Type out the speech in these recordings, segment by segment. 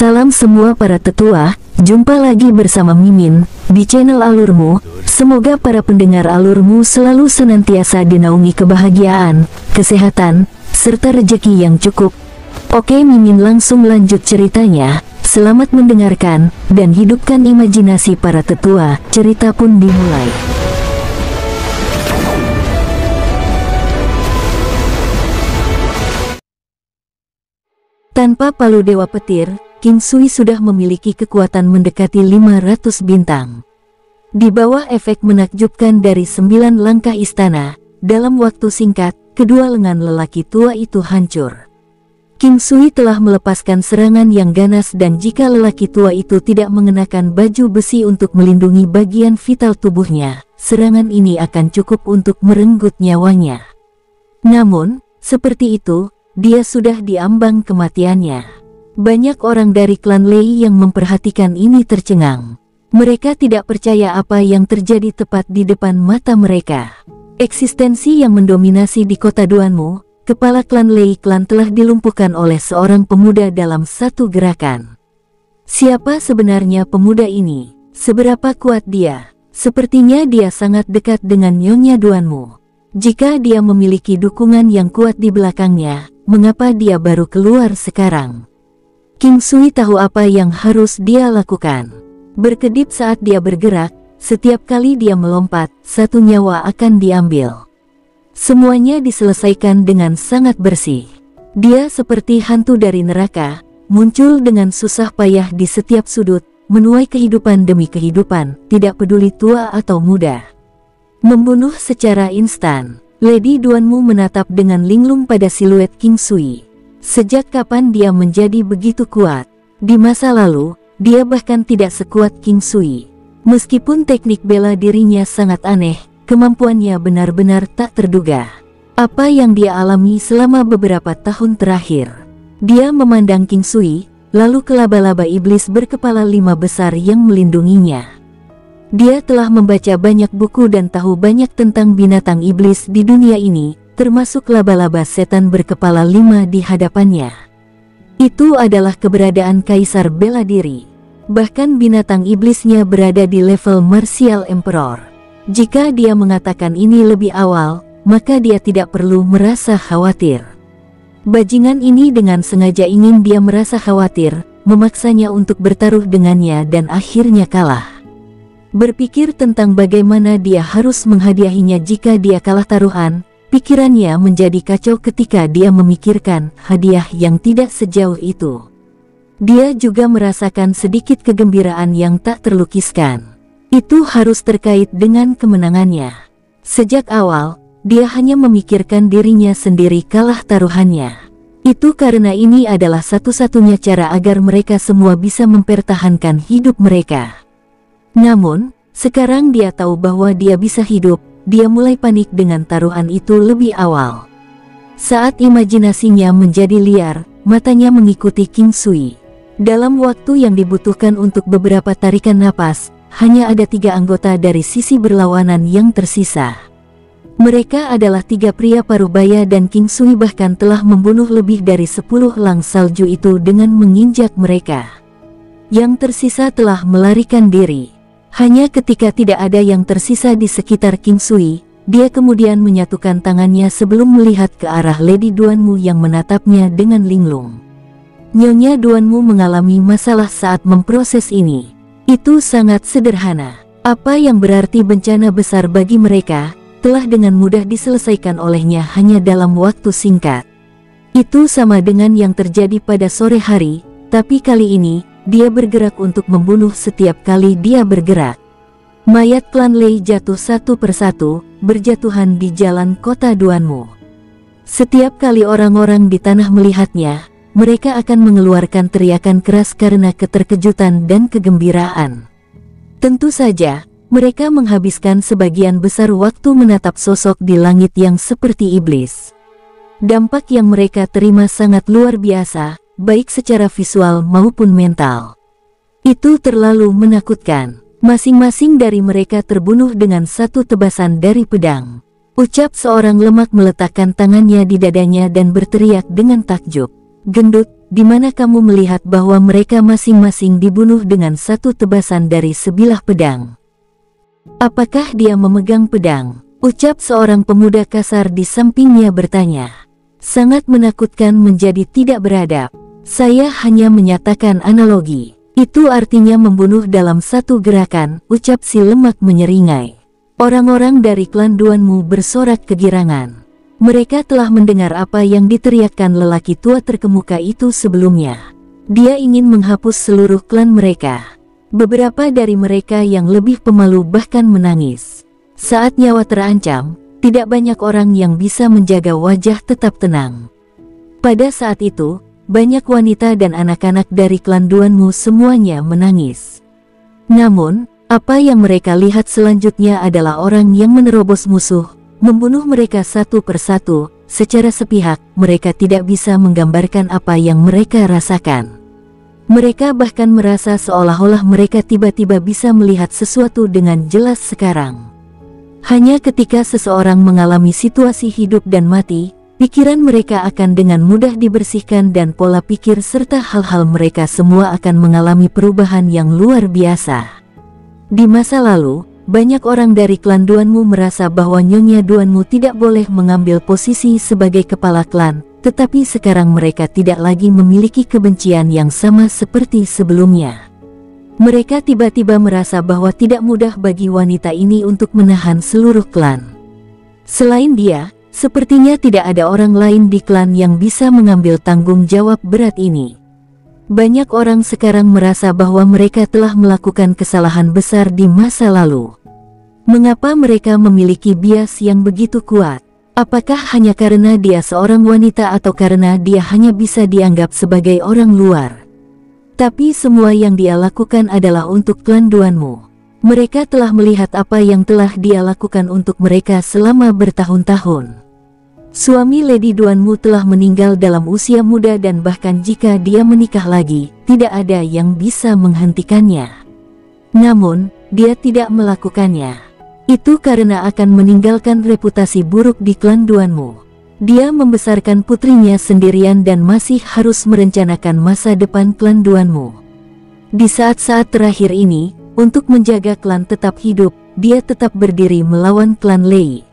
Salam semua para tetua, jumpa lagi bersama Mimin di channel Alurmu. Semoga para pendengar Alurmu selalu senantiasa dinaungi kebahagiaan, kesehatan, serta rezeki yang cukup. Oke, Mimin langsung lanjut ceritanya. Selamat mendengarkan dan hidupkan imajinasi para tetua. Cerita pun dimulai. Tanpa palu dewa petir, King Sui sudah memiliki kekuatan mendekati 500 bintang. Di bawah efek menakjubkan dari 9 langkah istana, dalam waktu singkat, kedua lengan lelaki tua itu hancur. King Sui telah melepaskan serangan yang ganas, dan jika lelaki tua itu tidak mengenakan baju besi untuk melindungi bagian vital tubuhnya, serangan ini akan cukup untuk merenggut nyawanya. Namun, seperti itu, dia sudah diambang kematiannya. Banyak orang dari klan Lei yang memperhatikan ini tercengang. Mereka tidak percaya apa yang terjadi tepat di depan mata mereka. Eksistensi yang mendominasi di kota Duanmu, kepala klan Lei klan telah dilumpuhkan oleh seorang pemuda dalam satu gerakan. Siapa sebenarnya pemuda ini? Seberapa kuat dia? Sepertinya dia sangat dekat dengan Nyonya Duanmu. Jika dia memiliki dukungan yang kuat di belakangnya, mengapa dia baru keluar sekarang? King Sui tahu apa yang harus dia lakukan. Berkedip saat dia bergerak, setiap kali dia melompat, satu nyawa akan diambil. Semuanya diselesaikan dengan sangat bersih. Dia seperti hantu dari neraka, muncul dengan susah payah di setiap sudut, menuai kehidupan demi kehidupan, tidak peduli tua atau muda. Membunuh secara instan. Lady Duanmu menatap dengan linglung pada siluet King Sui. Sejak kapan dia menjadi begitu kuat? Di masa lalu, dia bahkan tidak sekuat King Sui. Meskipun teknik bela dirinya sangat aneh, kemampuannya benar-benar tak terduga. Apa yang dia alami selama beberapa tahun terakhir? Dia memandang King Sui, lalu ke laba-laba iblis berkepala 5 besar yang melindunginya. Dia telah membaca banyak buku dan tahu banyak tentang binatang iblis di dunia ini, termasuk laba-laba setan berkepala 5 di hadapannya. Itu adalah keberadaan kaisar bela diri. Bahkan binatang iblisnya berada di level Martial Emperor. Jika dia mengatakan ini lebih awal, maka dia tidak perlu merasa khawatir. Bajingan ini dengan sengaja ingin dia merasa khawatir, memaksanya untuk bertaruh dengannya dan akhirnya kalah. Berpikir tentang bagaimana dia harus menghadiahinya jika dia kalah taruhan, pikirannya menjadi kacau ketika dia memikirkan hadiah yang tidak sejauh itu. Dia juga merasakan sedikit kegembiraan yang tak terlukiskan. Itu harus terkait dengan kemenangannya. Sejak awal, dia hanya memikirkan dirinya sendiri kalah taruhannya. Itu karena ini adalah satu-satunya cara agar mereka semua bisa mempertahankan hidup mereka. Namun, sekarang dia tahu bahwa dia bisa hidup, dia mulai panik dengan taruhan itu lebih awal. Saat imajinasinya menjadi liar, matanya mengikuti King Sui. Dalam waktu yang dibutuhkan untuk beberapa tarikan napas, hanya ada 3 anggota dari sisi berlawanan yang tersisa. Mereka adalah 3 pria parubaya dan King Sui bahkan telah membunuh lebih dari 10 elang salju itu dengan menginjak mereka. Yang tersisa telah melarikan diri. Hanya ketika tidak ada yang tersisa di sekitar King Sui, dia kemudian menyatukan tangannya sebelum melihat ke arah Lady Duanmu yang menatapnya dengan linglung. Nyonya Duanmu mengalami masalah saat memproses ini. Itu sangat sederhana. Apa yang berarti bencana besar bagi mereka, telah dengan mudah diselesaikan olehnya hanya dalam waktu singkat. Itu sama dengan yang terjadi pada sore hari, tapi kali ini, dia bergerak untuk membunuh setiap kali dia bergerak. Mayat klan Lei jatuh satu persatu, berjatuhan di jalan kota Duanmu. Setiap kali orang-orang di tanah melihatnya, mereka akan mengeluarkan teriakan keras karena keterkejutan dan kegembiraan. Tentu saja, mereka menghabiskan sebagian besar waktu menatap sosok di langit yang seperti iblis. Dampak yang mereka terima sangat luar biasa, baik secara visual maupun mental. Itu terlalu menakutkan. Masing-masing dari mereka terbunuh dengan satu tebasan dari pedang. Ucap seorang lemak meletakkan tangannya di dadanya dan berteriak dengan takjub. Gendut, di mana kamu melihat bahwa mereka masing-masing dibunuh dengan satu tebasan dari sebilah pedang. Apakah dia memegang pedang? Ucap seorang pemuda kasar di sampingnya bertanya. Sangat menakutkan menjadi tidak beradab. Saya hanya menyatakan analogi. Itu artinya membunuh dalam satu gerakan, ucap si lemak menyeringai. Orang-orang dari klan Duanmu bersorak kegirangan. Mereka telah mendengar apa yang diteriakkan lelaki tua terkemuka itu sebelumnya. Dia ingin menghapus seluruh klan mereka. Beberapa dari mereka yang lebih pemalu bahkan menangis. Saat nyawa terancam, tidak banyak orang yang bisa menjaga wajah tetap tenang. Pada saat itu, banyak wanita dan anak-anak dari klan Duanmu semuanya menangis. Namun, apa yang mereka lihat selanjutnya adalah orang yang menerobos musuh, membunuh mereka satu persatu. Secara sepihak, mereka tidak bisa menggambarkan apa yang mereka rasakan. Mereka bahkan merasa seolah-olah mereka tiba-tiba bisa melihat sesuatu dengan jelas sekarang. Hanya ketika seseorang mengalami situasi hidup dan mati, pikiran mereka akan dengan mudah dibersihkan dan pola pikir serta hal-hal mereka semua akan mengalami perubahan yang luar biasa. Di masa lalu, banyak orang dari klan Duanmu merasa bahwa Nyonya Duanmu tidak boleh mengambil posisi sebagai kepala klan, tetapi sekarang mereka tidak lagi memiliki kebencian yang sama seperti sebelumnya. Mereka tiba-tiba merasa bahwa tidak mudah bagi wanita ini untuk menahan seluruh klan. Selain dia, sepertinya tidak ada orang lain di klan yang bisa mengambil tanggung jawab berat ini. Banyak orang sekarang merasa bahwa mereka telah melakukan kesalahan besar di masa lalu. Mengapa mereka memiliki bias yang begitu kuat? Apakah hanya karena dia seorang wanita atau karena dia hanya bisa dianggap sebagai orang luar? Tapi semua yang dia lakukan adalah untuk klan Duanmu. Mereka telah melihat apa yang telah dia lakukan untuk mereka selama bertahun-tahun. Suami Lady Duanmu telah meninggal dalam usia muda dan bahkan jika dia menikah lagi, tidak ada yang bisa menghentikannya. Namun, dia tidak melakukannya. Itu karena akan meninggalkan reputasi buruk di klan Duanmu. Dia membesarkan putrinya sendirian dan masih harus merencanakan masa depan klan Duanmu. Di saat-saat terakhir ini, untuk menjaga klan tetap hidup, dia tetap berdiri melawan klan Lei.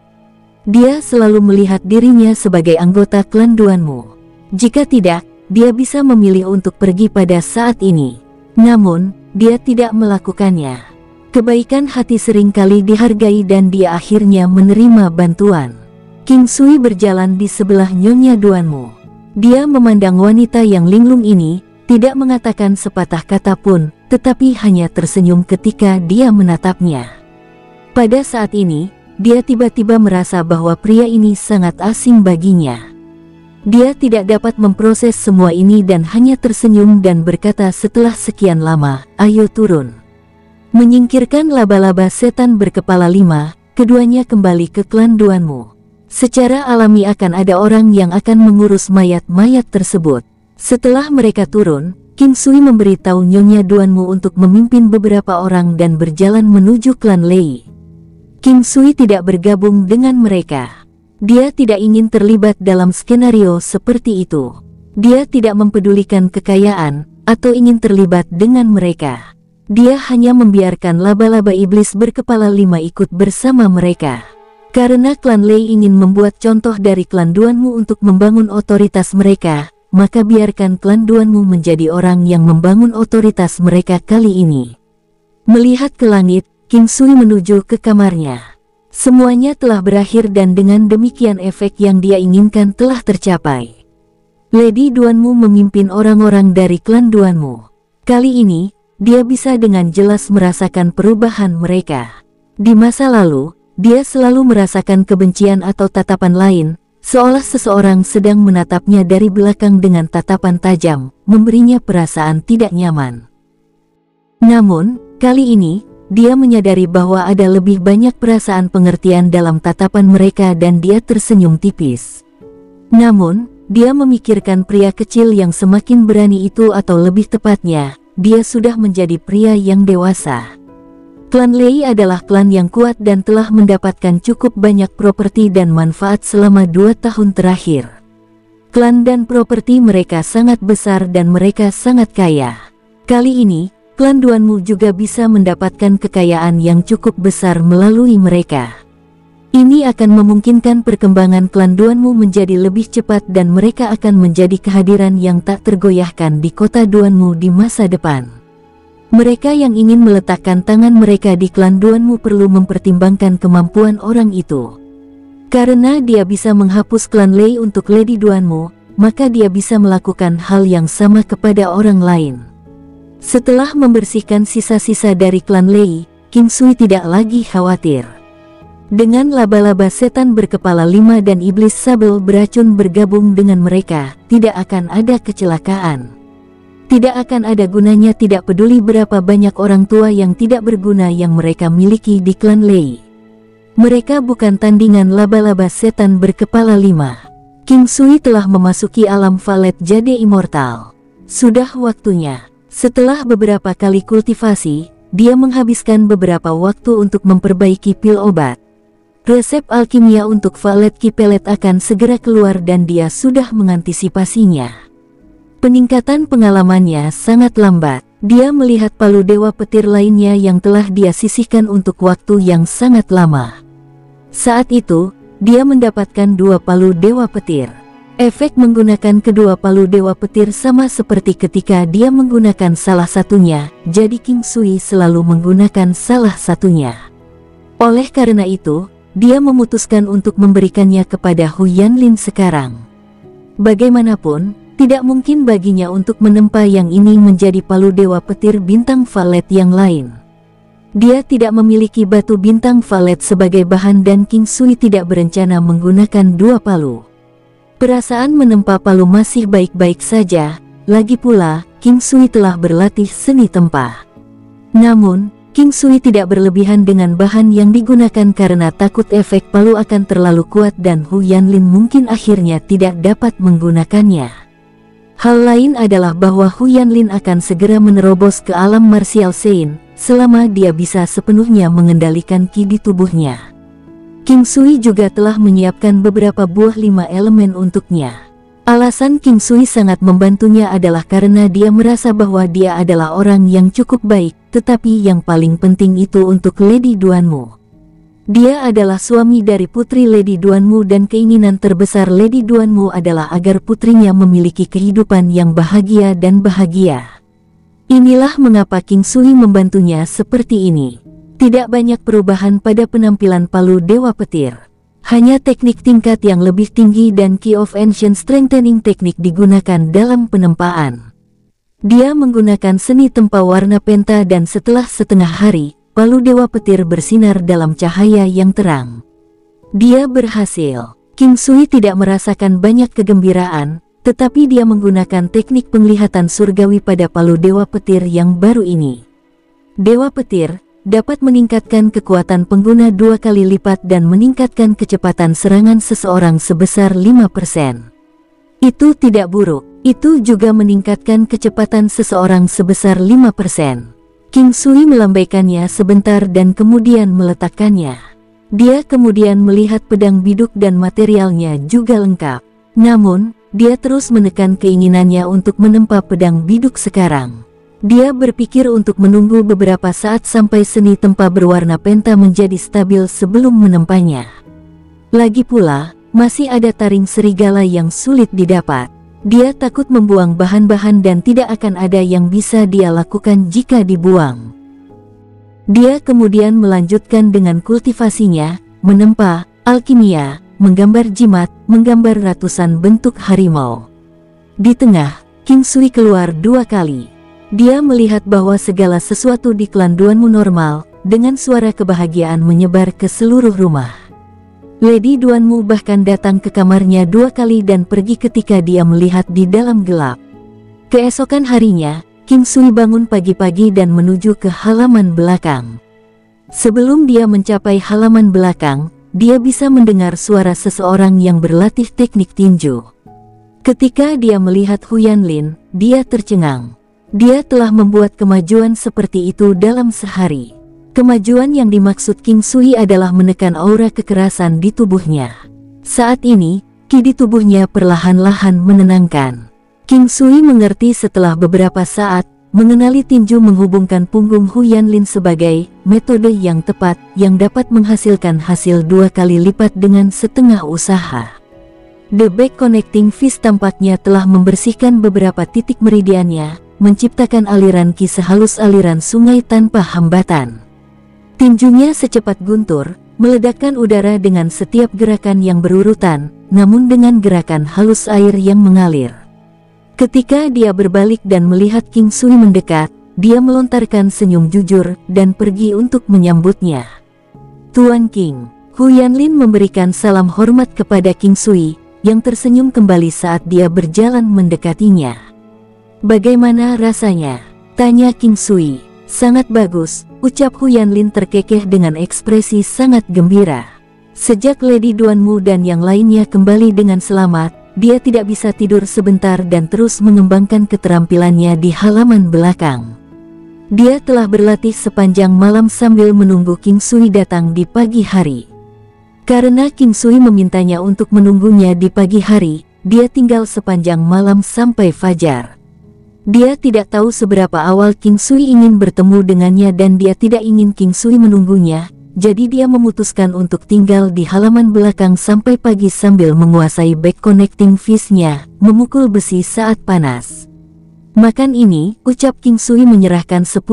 Dia selalu melihat dirinya sebagai anggota klan Duanmu. Jika tidak, dia bisa memilih untuk pergi pada saat ini. Namun, dia tidak melakukannya. Kebaikan hati seringkali dihargai dan dia akhirnya menerima bantuan. King Sui berjalan di sebelah Nyonya Duanmu. Dia memandang wanita yang linglung ini, tidak mengatakan sepatah kata pun, tetapi hanya tersenyum ketika dia menatapnya. Pada saat ini, dia tiba-tiba merasa bahwa pria ini sangat asing baginya. Dia tidak dapat memproses semua ini dan hanya tersenyum dan berkata setelah sekian lama, "Ayo turun." Menyingkirkan laba-laba setan berkepala 5, keduanya kembali ke klan Duanmu. Secara alami akan ada orang yang akan mengurus mayat-mayat tersebut. Setelah mereka turun, King Sui memberitahu Nyonya Duanmu untuk memimpin beberapa orang dan berjalan menuju klan Lei. King Sui tidak bergabung dengan mereka. Dia tidak ingin terlibat dalam skenario seperti itu. Dia tidak mempedulikan kekayaan atau ingin terlibat dengan mereka. Dia hanya membiarkan laba-laba iblis berkepala 5 ikut bersama mereka. Karena klan Lei ingin membuat contoh dari klan Duanmu untuk membangun otoritas mereka, maka biarkan klan Duanmu menjadi orang yang membangun otoritas mereka kali ini. Melihat ke langit, King Sui menuju ke kamarnya. Semuanya telah berakhir dan dengan demikian efek yang dia inginkan telah tercapai. Lady Duanmu memimpin orang-orang dari klan Duanmu. Kali ini, dia bisa dengan jelas merasakan perubahan mereka. Di masa lalu, dia selalu merasakan kebencian atau tatapan lain, seolah seseorang sedang menatapnya dari belakang dengan tatapan tajam, memberinya perasaan tidak nyaman. Namun, kali ini, dia menyadari bahwa ada lebih banyak perasaan pengertian dalam tatapan mereka dan dia tersenyum tipis. Namun, dia memikirkan pria kecil yang semakin berani itu atau lebih tepatnya, dia sudah menjadi pria yang dewasa. Klan Lei adalah klan yang kuat dan telah mendapatkan cukup banyak properti dan manfaat selama 2 tahun terakhir. Klan dan properti mereka sangat besar dan mereka sangat kaya. Kali ini, klan Duanmu juga bisa mendapatkan kekayaan yang cukup besar melalui mereka. Ini akan memungkinkan perkembangan klan Duanmu menjadi lebih cepat dan mereka akan menjadi kehadiran yang tak tergoyahkan di kota Duanmu di masa depan. Mereka yang ingin meletakkan tangan mereka di klan Duanmu perlu mempertimbangkan kemampuan orang itu. Karena dia bisa menghapus klan Lei untuk Lady Duanmu, maka dia bisa melakukan hal yang sama kepada orang lain. Setelah membersihkan sisa-sisa dari klan Lei, King Sui tidak lagi khawatir. Dengan laba-laba setan berkepala 5 dan iblis sabel beracun bergabung dengan mereka, tidak akan ada kecelakaan. Tidak akan ada gunanya, tidak peduli berapa banyak orang tua yang tidak berguna yang mereka miliki di klan Lei. Mereka bukan tandingan laba-laba setan berkepala 5. King Sui telah memasuki alam Valet Jade Immortal. Sudah waktunya. Setelah beberapa kali kultivasi, dia menghabiskan beberapa waktu untuk memperbaiki pil obat. Resep alkimia untuk Valet Kipelet akan segera keluar dan dia sudah mengantisipasinya. Peningkatan pengalamannya sangat lambat. Dia melihat palu dewa petir lainnya yang telah dia sisihkan untuk waktu yang sangat lama. Saat itu, dia mendapatkan 2 palu dewa petir. Efek menggunakan kedua palu dewa petir sama seperti ketika dia menggunakan salah satunya, jadi King Sui selalu menggunakan salah satunya. Oleh karena itu, dia memutuskan untuk memberikannya kepada Hu Yanlin sekarang. Bagaimanapun, tidak mungkin baginya untuk menempa yang ini menjadi palu dewa petir bintang Valet yang lain. Dia tidak memiliki batu bintang Valet sebagai bahan dan King Sui tidak berencana menggunakan 2 palu. Perasaan menempa palu masih baik-baik saja, lagi pula, King Sui telah berlatih seni tempa. Namun, King Sui tidak berlebihan dengan bahan yang digunakan karena takut efek palu akan terlalu kuat dan Hu Yanlin mungkin akhirnya tidak dapat menggunakannya. Hal lain adalah bahwa Hu Yanlin akan segera menerobos ke alam martial Sein, selama dia bisa sepenuhnya mengendalikan ki di tubuhnya. King Sui juga telah menyiapkan beberapa buah 5 elemen untuknya. Alasan King Sui sangat membantunya adalah karena dia merasa bahwa dia adalah orang yang cukup baik, tetapi yang paling penting itu untuk Lady Duanmu. Dia adalah suami dari putri Lady Duanmu dan keinginan terbesar Lady Duanmu adalah agar putrinya memiliki kehidupan yang bahagia dan bahagia. Inilah mengapa King Sui membantunya seperti ini. Tidak banyak perubahan pada penampilan palu dewa petir. Hanya teknik tingkat yang lebih tinggi dan Key of Ancient Strengthening teknik digunakan dalam penempaan. Dia menggunakan seni tempa warna penta dan setelah setengah hari, palu dewa petir bersinar dalam cahaya yang terang. Dia berhasil. King Sui tidak merasakan banyak kegembiraan, tetapi dia menggunakan teknik penglihatan surgawi pada palu dewa petir yang baru ini. Dewa petir dapat meningkatkan kekuatan pengguna 2 kali lipat dan meningkatkan kecepatan serangan seseorang sebesar 5%. Itu tidak buruk, itu juga meningkatkan kecepatan seseorang sebesar 5%. King Sui melambaikannya sebentar dan kemudian meletakkannya. Dia kemudian melihat pedang biduk dan materialnya juga lengkap. Namun, dia terus menekan keinginannya untuk menempa pedang biduk sekarang. Dia berpikir untuk menunggu beberapa saat sampai seni tempa berwarna penta menjadi stabil sebelum menempanya. Lagi pula, masih ada taring serigala yang sulit didapat. Dia takut membuang bahan-bahan dan tidak akan ada yang bisa dia lakukan jika dibuang. Dia kemudian melanjutkan dengan kultivasinya, menempa, alkimia, menggambar jimat, menggambar ratusan bentuk harimau. Di tengah, King Sui keluar 2 kali. Dia melihat bahwa segala sesuatu di klan Duanmu normal, dengan suara kebahagiaan menyebar ke seluruh rumah. Lady Duanmu bahkan datang ke kamarnya 2 kali dan pergi ketika dia melihat di dalam gelap. Keesokan harinya, King Sui bangun pagi-pagi dan menuju ke halaman belakang. Sebelum dia mencapai halaman belakang, dia bisa mendengar suara seseorang yang berlatih teknik tinju. Ketika dia melihat Hu Yanlin, dia tercengang. Dia telah membuat kemajuan seperti itu dalam sehari. Kemajuan yang dimaksud King Sui adalah menekan aura kekerasan di tubuhnya. Saat ini, Ki di tubuhnya perlahan-lahan menenangkan. King Sui mengerti setelah beberapa saat, mengenali tinju menghubungkan punggung Hu Yanlin sebagai metode yang tepat yang dapat menghasilkan hasil 2 kali lipat dengan setengah usaha. The back connecting fist tampaknya telah membersihkan beberapa titik meridiannya, menciptakan aliran ki sehalus aliran sungai tanpa hambatan. Tinjunya secepat guntur, meledakkan udara dengan setiap gerakan yang berurutan, namun dengan gerakan halus air yang mengalir. Ketika dia berbalik dan melihat King Sui mendekat, dia melontarkan senyum jujur dan pergi untuk menyambutnya. Tuan King, Hu Yanlin memberikan salam hormat kepada King Sui, yang tersenyum kembali saat dia berjalan mendekatinya. Bagaimana rasanya? Tanya King Sui. Sangat bagus, ucap Hu Yanlin terkekeh dengan ekspresi sangat gembira. Sejak Lady Duanmu dan yang lainnya kembali dengan selamat, dia tidak bisa tidur sebentar dan terus mengembangkan keterampilannya di halaman belakang. Dia telah berlatih sepanjang malam sambil menunggu King Sui datang di pagi hari. Karena King Sui memintanya untuk menunggunya di pagi hari, dia tinggal sepanjang malam sampai fajar. Dia tidak tahu seberapa awal King Sui ingin bertemu dengannya dan dia tidak ingin King Sui menunggunya, jadi dia memutuskan untuk tinggal di halaman belakang sampai pagi sambil menguasai back connecting fist-nya, memukul besi saat panas. Makan ini, ucap King Sui menyerahkan 10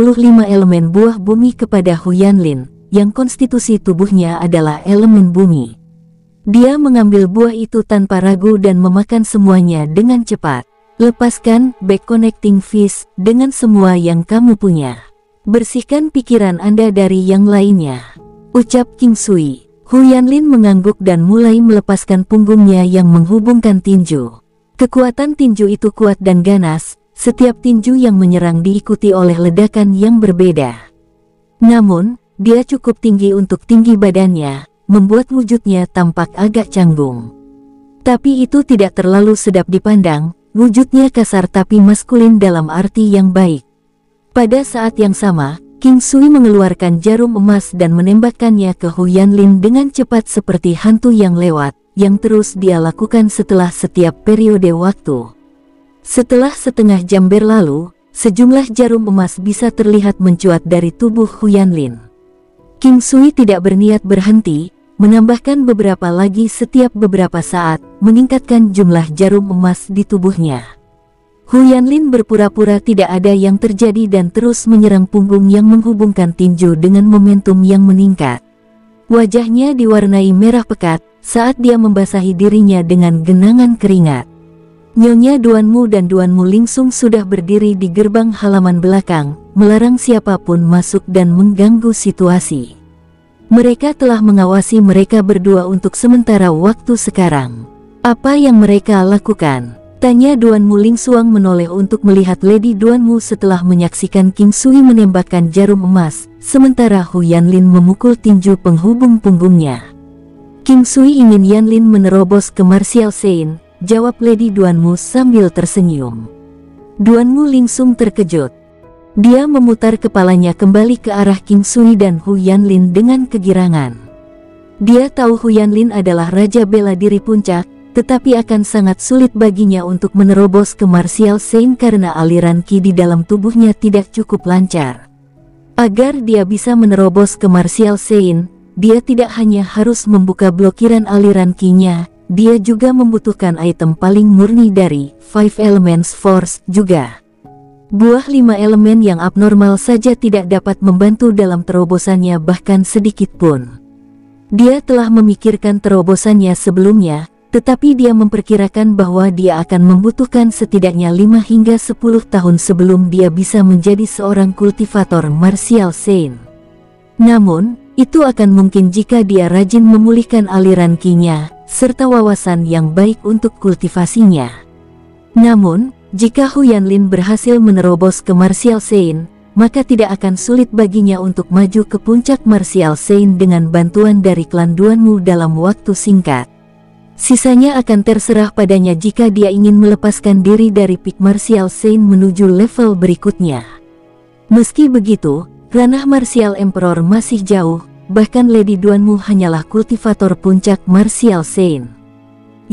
elemen buah bumi kepada Hu Yanlin, yang konstitusi tubuhnya adalah elemen bumi. Dia mengambil buah itu tanpa ragu dan memakan semuanya dengan cepat. Lepaskan back connecting fist dengan semua yang kamu punya. Bersihkan pikiran Anda dari yang lainnya, ucap King Sui. Hu Yanlin mengangguk dan mulai melepaskan punggungnya yang menghubungkan tinju. Kekuatan tinju itu kuat dan ganas, setiap tinju yang menyerang diikuti oleh ledakan yang berbeda. Namun, dia cukup tinggi untuk tinggi badannya, membuat wujudnya tampak agak canggung. Tapi itu tidak terlalu sedap dipandang, wujudnya kasar tapi maskulin dalam arti yang baik. Pada saat yang sama, King Sui mengeluarkan jarum emas dan menembakkannya ke Hu Yanlin dengan cepat seperti hantu yang lewat, yang terus dia lakukan setelah setiap periode waktu. Setelah setengah jam berlalu, sejumlah jarum emas bisa terlihat mencuat dari tubuh Hu Yanlin. King Sui tidak berniat berhenti, menambahkan beberapa lagi setiap beberapa saat, meningkatkan jumlah jarum emas di tubuhnya. Hu Yanlin berpura-pura tidak ada yang terjadi dan terus menyerang punggung yang menghubungkan tinju dengan momentum yang meningkat. Wajahnya diwarnai merah pekat saat dia membasahi dirinya dengan genangan keringat. Nyonya Duanmu dan Duanmu Lingsung sudah berdiri di gerbang halaman belakang, melarang siapapun masuk dan mengganggu situasi. Mereka telah mengawasi mereka berdua untuk sementara waktu sekarang. Apa yang mereka lakukan? Tanya Duanmu Lingsuang menoleh untuk melihat Lady Duanmu setelah menyaksikan King Sui menembakkan jarum emas, sementara Hu Yanlin memukul tinju penghubung punggungnya. King Sui ingin Yanlin menerobos ke Martial Sein, jawab Lady Duanmu sambil tersenyum. Duanmu Lingsung terkejut. Dia memutar kepalanya kembali ke arah King Sui dan Hu Yanlin dengan kegirangan. Dia tahu Hu Yanlin adalah raja bela diri puncak, tetapi akan sangat sulit baginya untuk menerobos ke Martial Sein karena aliran ki di dalam tubuhnya tidak cukup lancar. Agar dia bisa menerobos ke Martial Sein, dia tidak hanya harus membuka blokiran aliran ki-nya, dia juga membutuhkan item paling murni dari Five Elements Force juga. Buah 5 elemen yang abnormal saja tidak dapat membantu dalam terobosannya bahkan sedikit pun. Dia telah memikirkan terobosannya sebelumnya, tetapi dia memperkirakan bahwa dia akan membutuhkan setidaknya 5 hingga 10 tahun sebelum dia bisa menjadi seorang kultivator Martial Sein. Namun, itu akan mungkin jika dia rajin memulihkan aliran ki-nya, serta wawasan yang baik untuk kultivasinya. Namun, jika Hu Yanlin berhasil menerobos ke Martial Sein, maka tidak akan sulit baginya untuk maju ke puncak Martial Sein dengan bantuan dari klan Duanmu dalam waktu singkat. Sisanya akan terserah padanya jika dia ingin melepaskan diri dari peak Martial Sein menuju level berikutnya. Meski begitu, ranah Martial Emperor masih jauh, bahkan Lady Duanmu hanyalah kultivator puncak Martial Sein.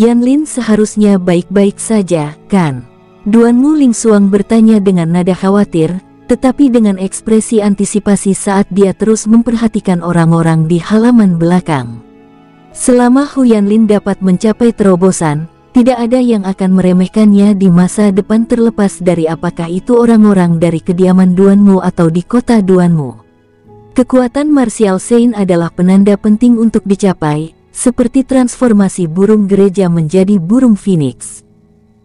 Yanlin seharusnya baik-baik saja, kan? Duanmu Ling Xuang bertanya dengan nada khawatir, tetapi dengan ekspresi antisipasi saat dia terus memperhatikan orang-orang di halaman belakang. Selama Hu Yanlin dapat mencapai terobosan, tidak ada yang akan meremehkannya di masa depan terlepas dari apakah itu orang-orang dari kediaman Duanmu atau di kota Duanmu. Kekuatan martial Sein adalah penanda penting untuk dicapai, seperti transformasi burung gereja menjadi burung phoenix.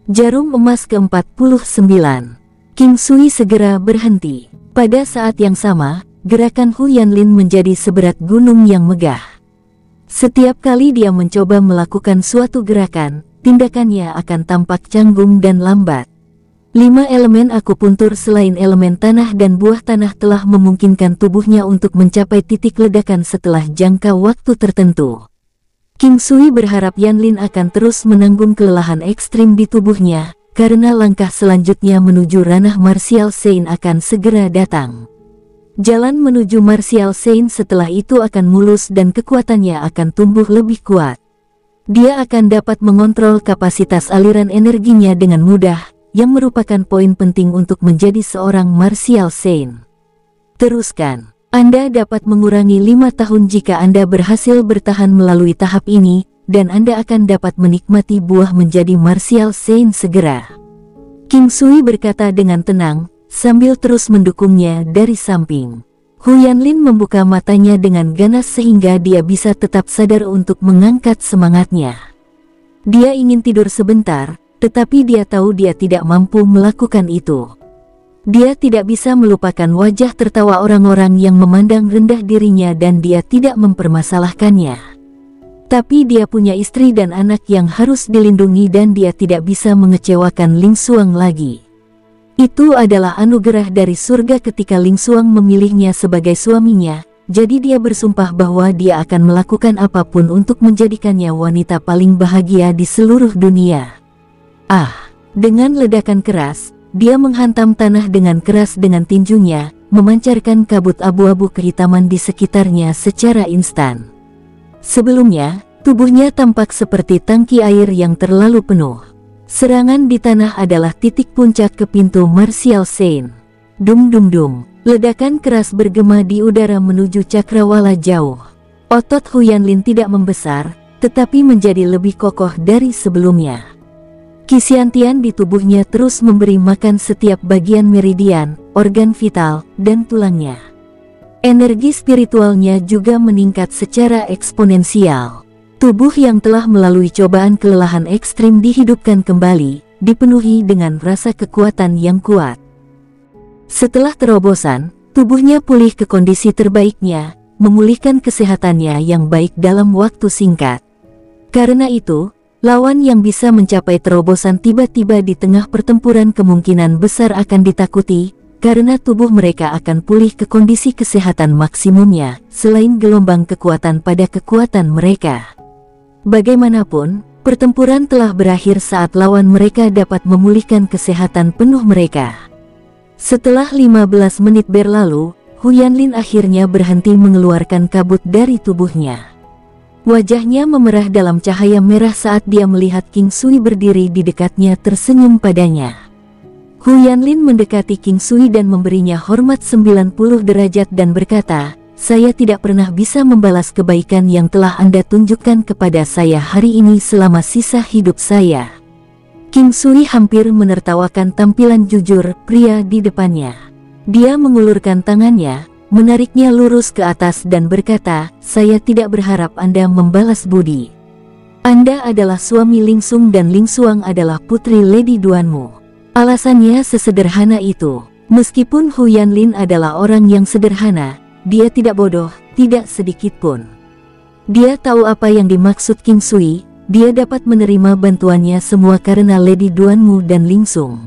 Jarum emas ke-49. King Sui segera berhenti. Pada saat yang sama, gerakan Hu Yanlin menjadi seberat gunung yang megah. Setiap kali dia mencoba melakukan suatu gerakan, tindakannya akan tampak canggung dan lambat. 5 elemen akupuntur selain elemen tanah dan buah tanah telah memungkinkan tubuhnya untuk mencapai titik ledakan setelah jangka waktu tertentu. King Sui berharap Yanlin akan terus menanggung kelelahan ekstrim di tubuhnya, karena langkah selanjutnya menuju ranah martial Sein akan segera datang. Jalan menuju martial Sein setelah itu akan mulus dan kekuatannya akan tumbuh lebih kuat. Dia akan dapat mengontrol kapasitas aliran energinya dengan mudah, yang merupakan poin penting untuk menjadi seorang martial Sein. Teruskan. Anda dapat mengurangi 5 tahun jika Anda berhasil bertahan melalui tahap ini, dan Anda akan dapat menikmati buah menjadi martial Sein segera. King Sui berkata dengan tenang, sambil terus mendukungnya dari samping. Hu Yanlin membuka matanya dengan ganas sehingga dia bisa tetap sadar untuk mengangkat semangatnya. Dia ingin tidur sebentar, tetapi dia tahu dia tidak mampu melakukan itu. Dia tidak bisa melupakan wajah tertawa orang-orang yang memandang rendah dirinya dan dia tidak mempermasalahkannya. Tapi dia punya istri dan anak yang harus dilindungi dan dia tidak bisa mengecewakan Ling Xuang lagi. Itu adalah anugerah dari surga ketika Ling Xuang memilihnya sebagai suaminya, jadi dia bersumpah bahwa dia akan melakukan apapun untuk menjadikannya wanita paling bahagia di seluruh dunia. Dengan ledakan keras, dia menghantam tanah dengan keras dengan tinjunya, memancarkan kabut abu-abu kehitaman di sekitarnya secara instan. Sebelumnya, tubuhnya tampak seperti tangki air yang terlalu penuh. Serangan di tanah adalah titik puncak ke pintu martial Sein. Dum dum dum, ledakan keras bergema di udara menuju cakrawala jauh. Otot Hu Yanlin tidak membesar, tetapi menjadi lebih kokoh dari sebelumnya. Kisiantian di tubuhnya terus memberi makan setiap bagian meridian, organ vital, dan tulangnya. Energi spiritualnya juga meningkat secara eksponensial. Tubuh yang telah melalui cobaan kelelahan ekstrim dihidupkan kembali, dipenuhi dengan rasa kekuatan yang kuat. Setelah terobosan, tubuhnya pulih ke kondisi terbaiknya, memulihkan kesehatannya yang baik dalam waktu singkat. Karena itu, lawan yang bisa mencapai terobosan tiba-tiba di tengah pertempuran kemungkinan besar akan ditakuti, karena tubuh mereka akan pulih ke kondisi kesehatan maksimumnya, selain gelombang kekuatan pada kekuatan mereka. Bagaimanapun, pertempuran telah berakhir saat lawan mereka dapat memulihkan kesehatan penuh mereka. Setelah 15 menit berlalu, Hu Yanlin akhirnya berhenti mengeluarkan kabut dari tubuhnya. Wajahnya memerah dalam cahaya merah saat dia melihat King Sui berdiri di dekatnya tersenyum padanya. Hu Yanlin mendekati King Sui dan memberinya hormat 90 derajat dan berkata, "Saya tidak pernah bisa membalas kebaikan yang telah Anda tunjukkan kepada saya hari ini selama sisa hidup saya." King Sui hampir menertawakan tampilan jujur pria di depannya. Dia mengulurkan tangannya, menariknya lurus ke atas dan berkata, "Saya tidak berharap Anda membalas budi. Anda adalah suami Ling Xung dan Ling Xuang adalah putri Lady Duanmu." Alasannya sesederhana itu. Meskipun Hu Yanlin adalah orang yang sederhana, dia tidak bodoh, tidak sedikit pun. Dia tahu apa yang dimaksud King Sui, dia dapat menerima bantuannya semua karena Lady Duanmu dan Ling Xung.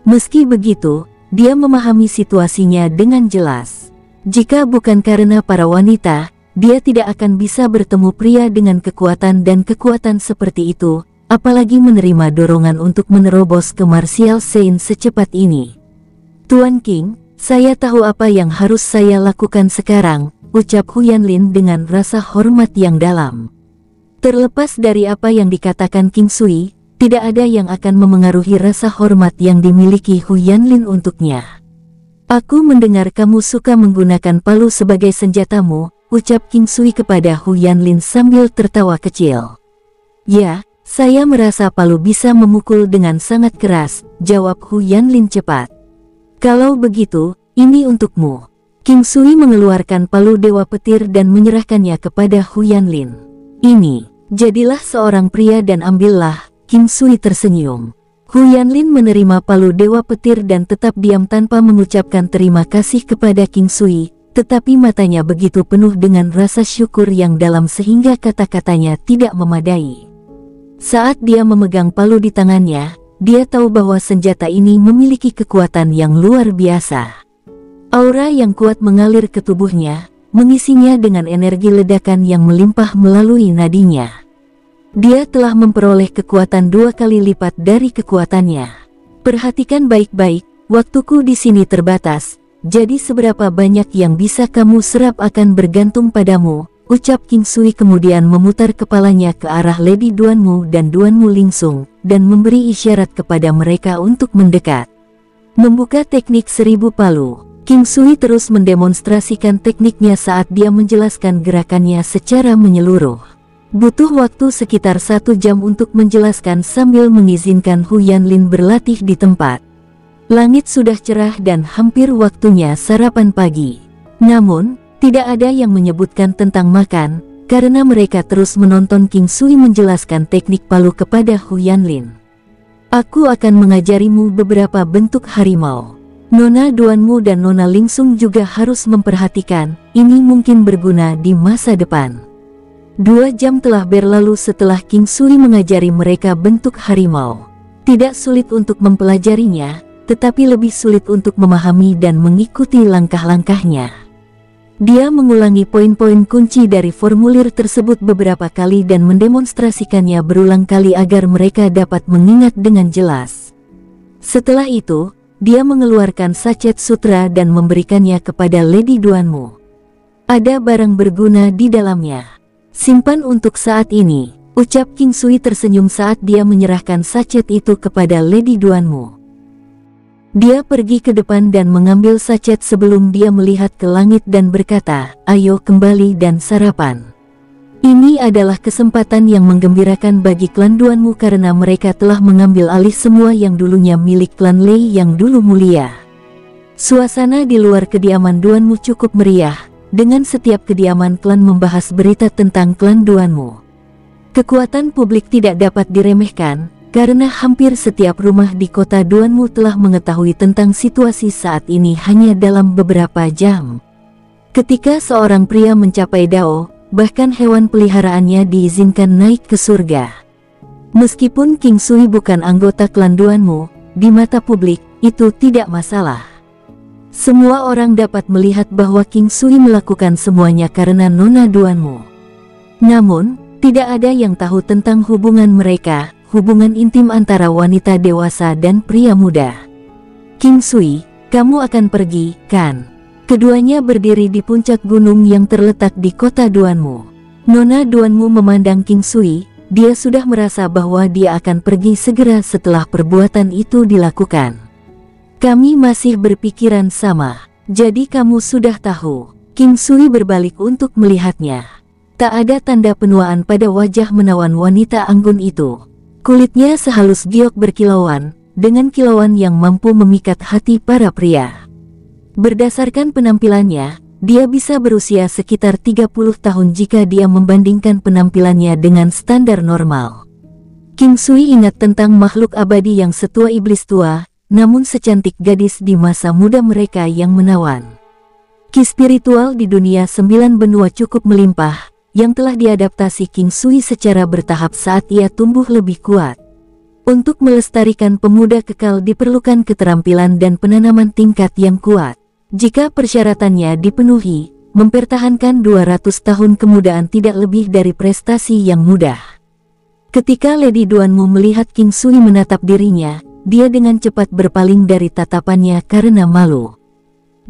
Meski begitu, dia memahami situasinya dengan jelas. Jika bukan karena para wanita, dia tidak akan bisa bertemu pria dengan kekuatan dan kekuatan seperti itu, apalagi menerima dorongan untuk menerobos ke martial Sein secepat ini. "Tuan King, saya tahu apa yang harus saya lakukan sekarang," ucap Hu Yanlin dengan rasa hormat yang dalam. Terlepas dari apa yang dikatakan King Sui, tidak ada yang akan memengaruhi rasa hormat yang dimiliki Hu Yanlin untuknya. Aku mendengar kamu suka menggunakan palu sebagai senjatamu, ucap King Sui kepada Hu Yanlin sambil tertawa kecil. Ya, saya merasa palu bisa memukul dengan sangat keras, jawab Hu Yanlin cepat. Kalau begitu, ini untukmu. King Sui mengeluarkan palu Dewa Petir dan menyerahkannya kepada Hu Yanlin. Ini, jadilah seorang pria dan ambillah, King Sui tersenyum. Hu Yanlin menerima palu Dewa Petir dan tetap diam tanpa mengucapkan terima kasih kepada King Sui, tetapi matanya begitu penuh dengan rasa syukur yang dalam sehingga kata-katanya tidak memadai. Saat dia memegang palu di tangannya, dia tahu bahwa senjata ini memiliki kekuatan yang luar biasa. Aura yang kuat mengalir ke tubuhnya, mengisinya dengan energi ledakan yang melimpah melalui nadinya. Dia telah memperoleh kekuatan 2 kali lipat dari kekuatannya. Perhatikan baik-baik, waktuku di sini terbatas, jadi seberapa banyak yang bisa kamu serap akan bergantung padamu, ucap King Sui kemudian memutar kepalanya ke arah Lady Duanmu dan Duanmu Lingsung, dan memberi isyarat kepada mereka untuk mendekat. Membuka teknik 1000 palu, King Sui terus mendemonstrasikan tekniknya saat dia menjelaskan gerakannya secara menyeluruh. Butuh waktu sekitar 1 jam untuk menjelaskan sambil mengizinkan Hu Yanlin berlatih di tempat. Langit sudah cerah dan hampir waktunya sarapan pagi. Namun, tidak ada yang menyebutkan tentang makan, karena mereka terus menonton King Sui menjelaskan teknik palu kepada Hu Yanlin. Aku akan mengajarimu beberapa bentuk harimau. Nona Duanmu dan Nona Lingsung juga harus memperhatikan, ini mungkin berguna di masa depan. 2 jam telah berlalu setelah King Sui mengajari mereka bentuk harimau. Tidak sulit untuk mempelajarinya, tetapi lebih sulit untuk memahami dan mengikuti langkah-langkahnya. Dia mengulangi poin-poin kunci dari formulir tersebut beberapa kali dan mendemonstrasikannya berulang kali agar mereka dapat mengingat dengan jelas. Setelah itu, dia mengeluarkan sachet sutra dan memberikannya kepada Lady Duanmu. Ada barang berguna di dalamnya. Simpan untuk saat ini, ucap King Sui tersenyum saat dia menyerahkan sachet itu kepada Lady Duanmu. Dia pergi ke depan dan mengambil sachet sebelum dia melihat ke langit dan berkata, ayo kembali dan sarapan. Ini adalah kesempatan yang menggembirakan bagi klan Duanmu karena mereka telah mengambil alih semua yang dulunya milik klan Lei yang dulu mulia. Suasana di luar kediaman Duanmu cukup meriah. Dengan setiap kediaman klan membahas berita tentang klan Duanmu. Kekuatan publik tidak dapat diremehkan, karena hampir setiap rumah di kota Duanmu telah mengetahui tentang situasi saat ini hanya dalam beberapa jam. Ketika seorang pria mencapai Dao, bahkan hewan peliharaannya diizinkan naik ke surga. Meskipun King Sui bukan anggota klan Duanmu, di mata publik, itu tidak masalah. Semua orang dapat melihat bahwa King Sui melakukan semuanya karena Nona Duanmu. Namun, tidak ada yang tahu tentang hubungan mereka, hubungan intim antara wanita dewasa dan pria muda. King Sui, kamu akan pergi, kan? Keduanya berdiri di puncak gunung yang terletak di kota Duanmu. Nona Duanmu memandang King Sui, dia sudah merasa bahwa dia akan pergi segera setelah perbuatan itu dilakukan. Kami masih berpikiran sama, jadi kamu sudah tahu. King Sui berbalik untuk melihatnya. Tak ada tanda penuaan pada wajah menawan wanita anggun itu. Kulitnya sehalus giok berkilauan, dengan kilauan yang mampu memikat hati para pria. Berdasarkan penampilannya, dia bisa berusia sekitar 30 tahun jika dia membandingkan penampilannya dengan standar normal. King Sui ingat tentang makhluk abadi yang setua iblis tua, namun secantik gadis di masa muda mereka yang menawan. Ki spiritual di dunia 9 benua cukup melimpah, yang telah diadaptasi King Sui secara bertahap saat ia tumbuh lebih kuat. Untuk melestarikan pemuda kekal diperlukan keterampilan dan penanaman tingkat yang kuat. Jika persyaratannya dipenuhi, mempertahankan 200 tahun kemudaan tidak lebih dari prestasi yang mudah. Ketika Lady Duanmu melihat King Sui menatap dirinya, dia dengan cepat berpaling dari tatapannya karena malu.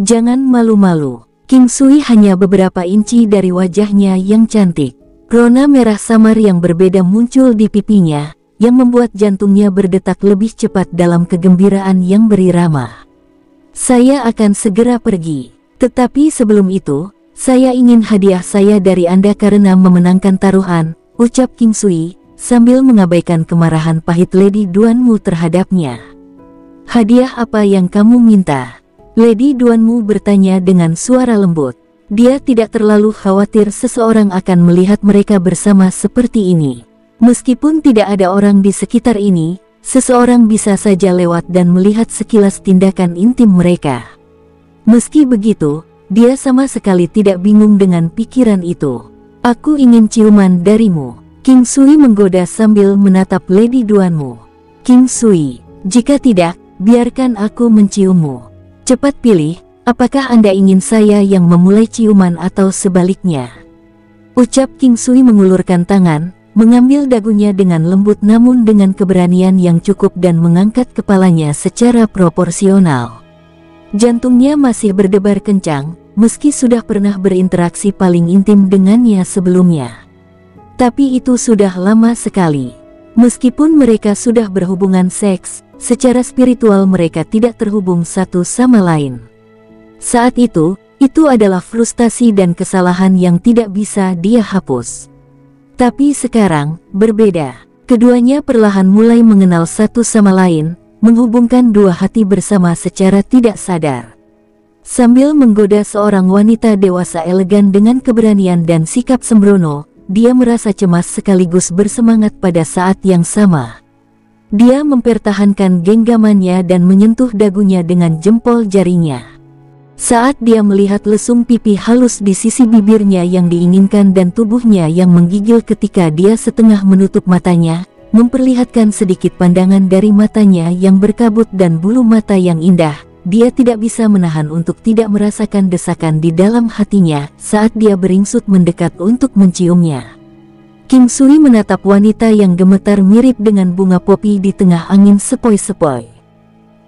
Jangan malu-malu, King Sui hanya beberapa inci dari wajahnya yang cantik. Rona merah samar yang berbeda muncul di pipinya, yang membuat jantungnya berdetak lebih cepat dalam kegembiraan yang berirama. Saya akan segera pergi. Tetapi sebelum itu, saya ingin hadiah saya dari Anda karena memenangkan taruhan, ucap King Sui, sambil mengabaikan kemarahan pahit Lady Duanmu terhadapnya. Hadiah apa yang kamu minta? Lady Duanmu bertanya dengan suara lembut. Dia tidak terlalu khawatir seseorang akan melihat mereka bersama seperti ini. Meskipun tidak ada orang di sekitar ini, seseorang bisa saja lewat dan melihat sekilas tindakan intim mereka. Meski begitu, dia sama sekali tidak bingung dengan pikiran itu. Aku ingin ciuman darimu. King Sui menggoda sambil menatap Lady Duanmu. King Sui, jika tidak, biarkan aku menciummu. Cepat pilih, apakah Anda ingin saya yang memulai ciuman atau sebaliknya? Ucap King Sui mengulurkan tangan, mengambil dagunya dengan lembut namun dengan keberanian yang cukup dan mengangkat kepalanya secara proporsional. Jantungnya masih berdebar kencang, meski sudah pernah berinteraksi paling intim dengannya sebelumnya. Tapi itu sudah lama sekali. Meskipun mereka sudah berhubungan seks, secara spiritual mereka tidak terhubung satu sama lain. Saat itu adalah frustasi dan kesalahan yang tidak bisa dia hapus. Tapi sekarang, berbeda. Keduanya perlahan mulai mengenal satu sama lain, menghubungkan dua hati bersama secara tidak sadar. Sambil menggoda seorang wanita dewasa elegan dengan keberanian dan sikap sembrono, dia merasa cemas sekaligus bersemangat pada saat yang sama. Dia mempertahankan genggamannya dan menyentuh dagunya dengan jempol jarinya. Saat dia melihat lesung pipi halus di sisi bibirnya yang diinginkan dan tubuhnya yang menggigil ketika dia setengah menutup matanya, memperlihatkan sedikit pandangan dari matanya yang berkabut dan bulu mata yang indah, dia tidak bisa menahan untuk tidak merasakan desakan di dalam hatinya saat dia beringsut mendekat untuk menciumnya. King Sui menatap wanita yang gemetar mirip dengan bunga popi di tengah angin sepoi-sepoi.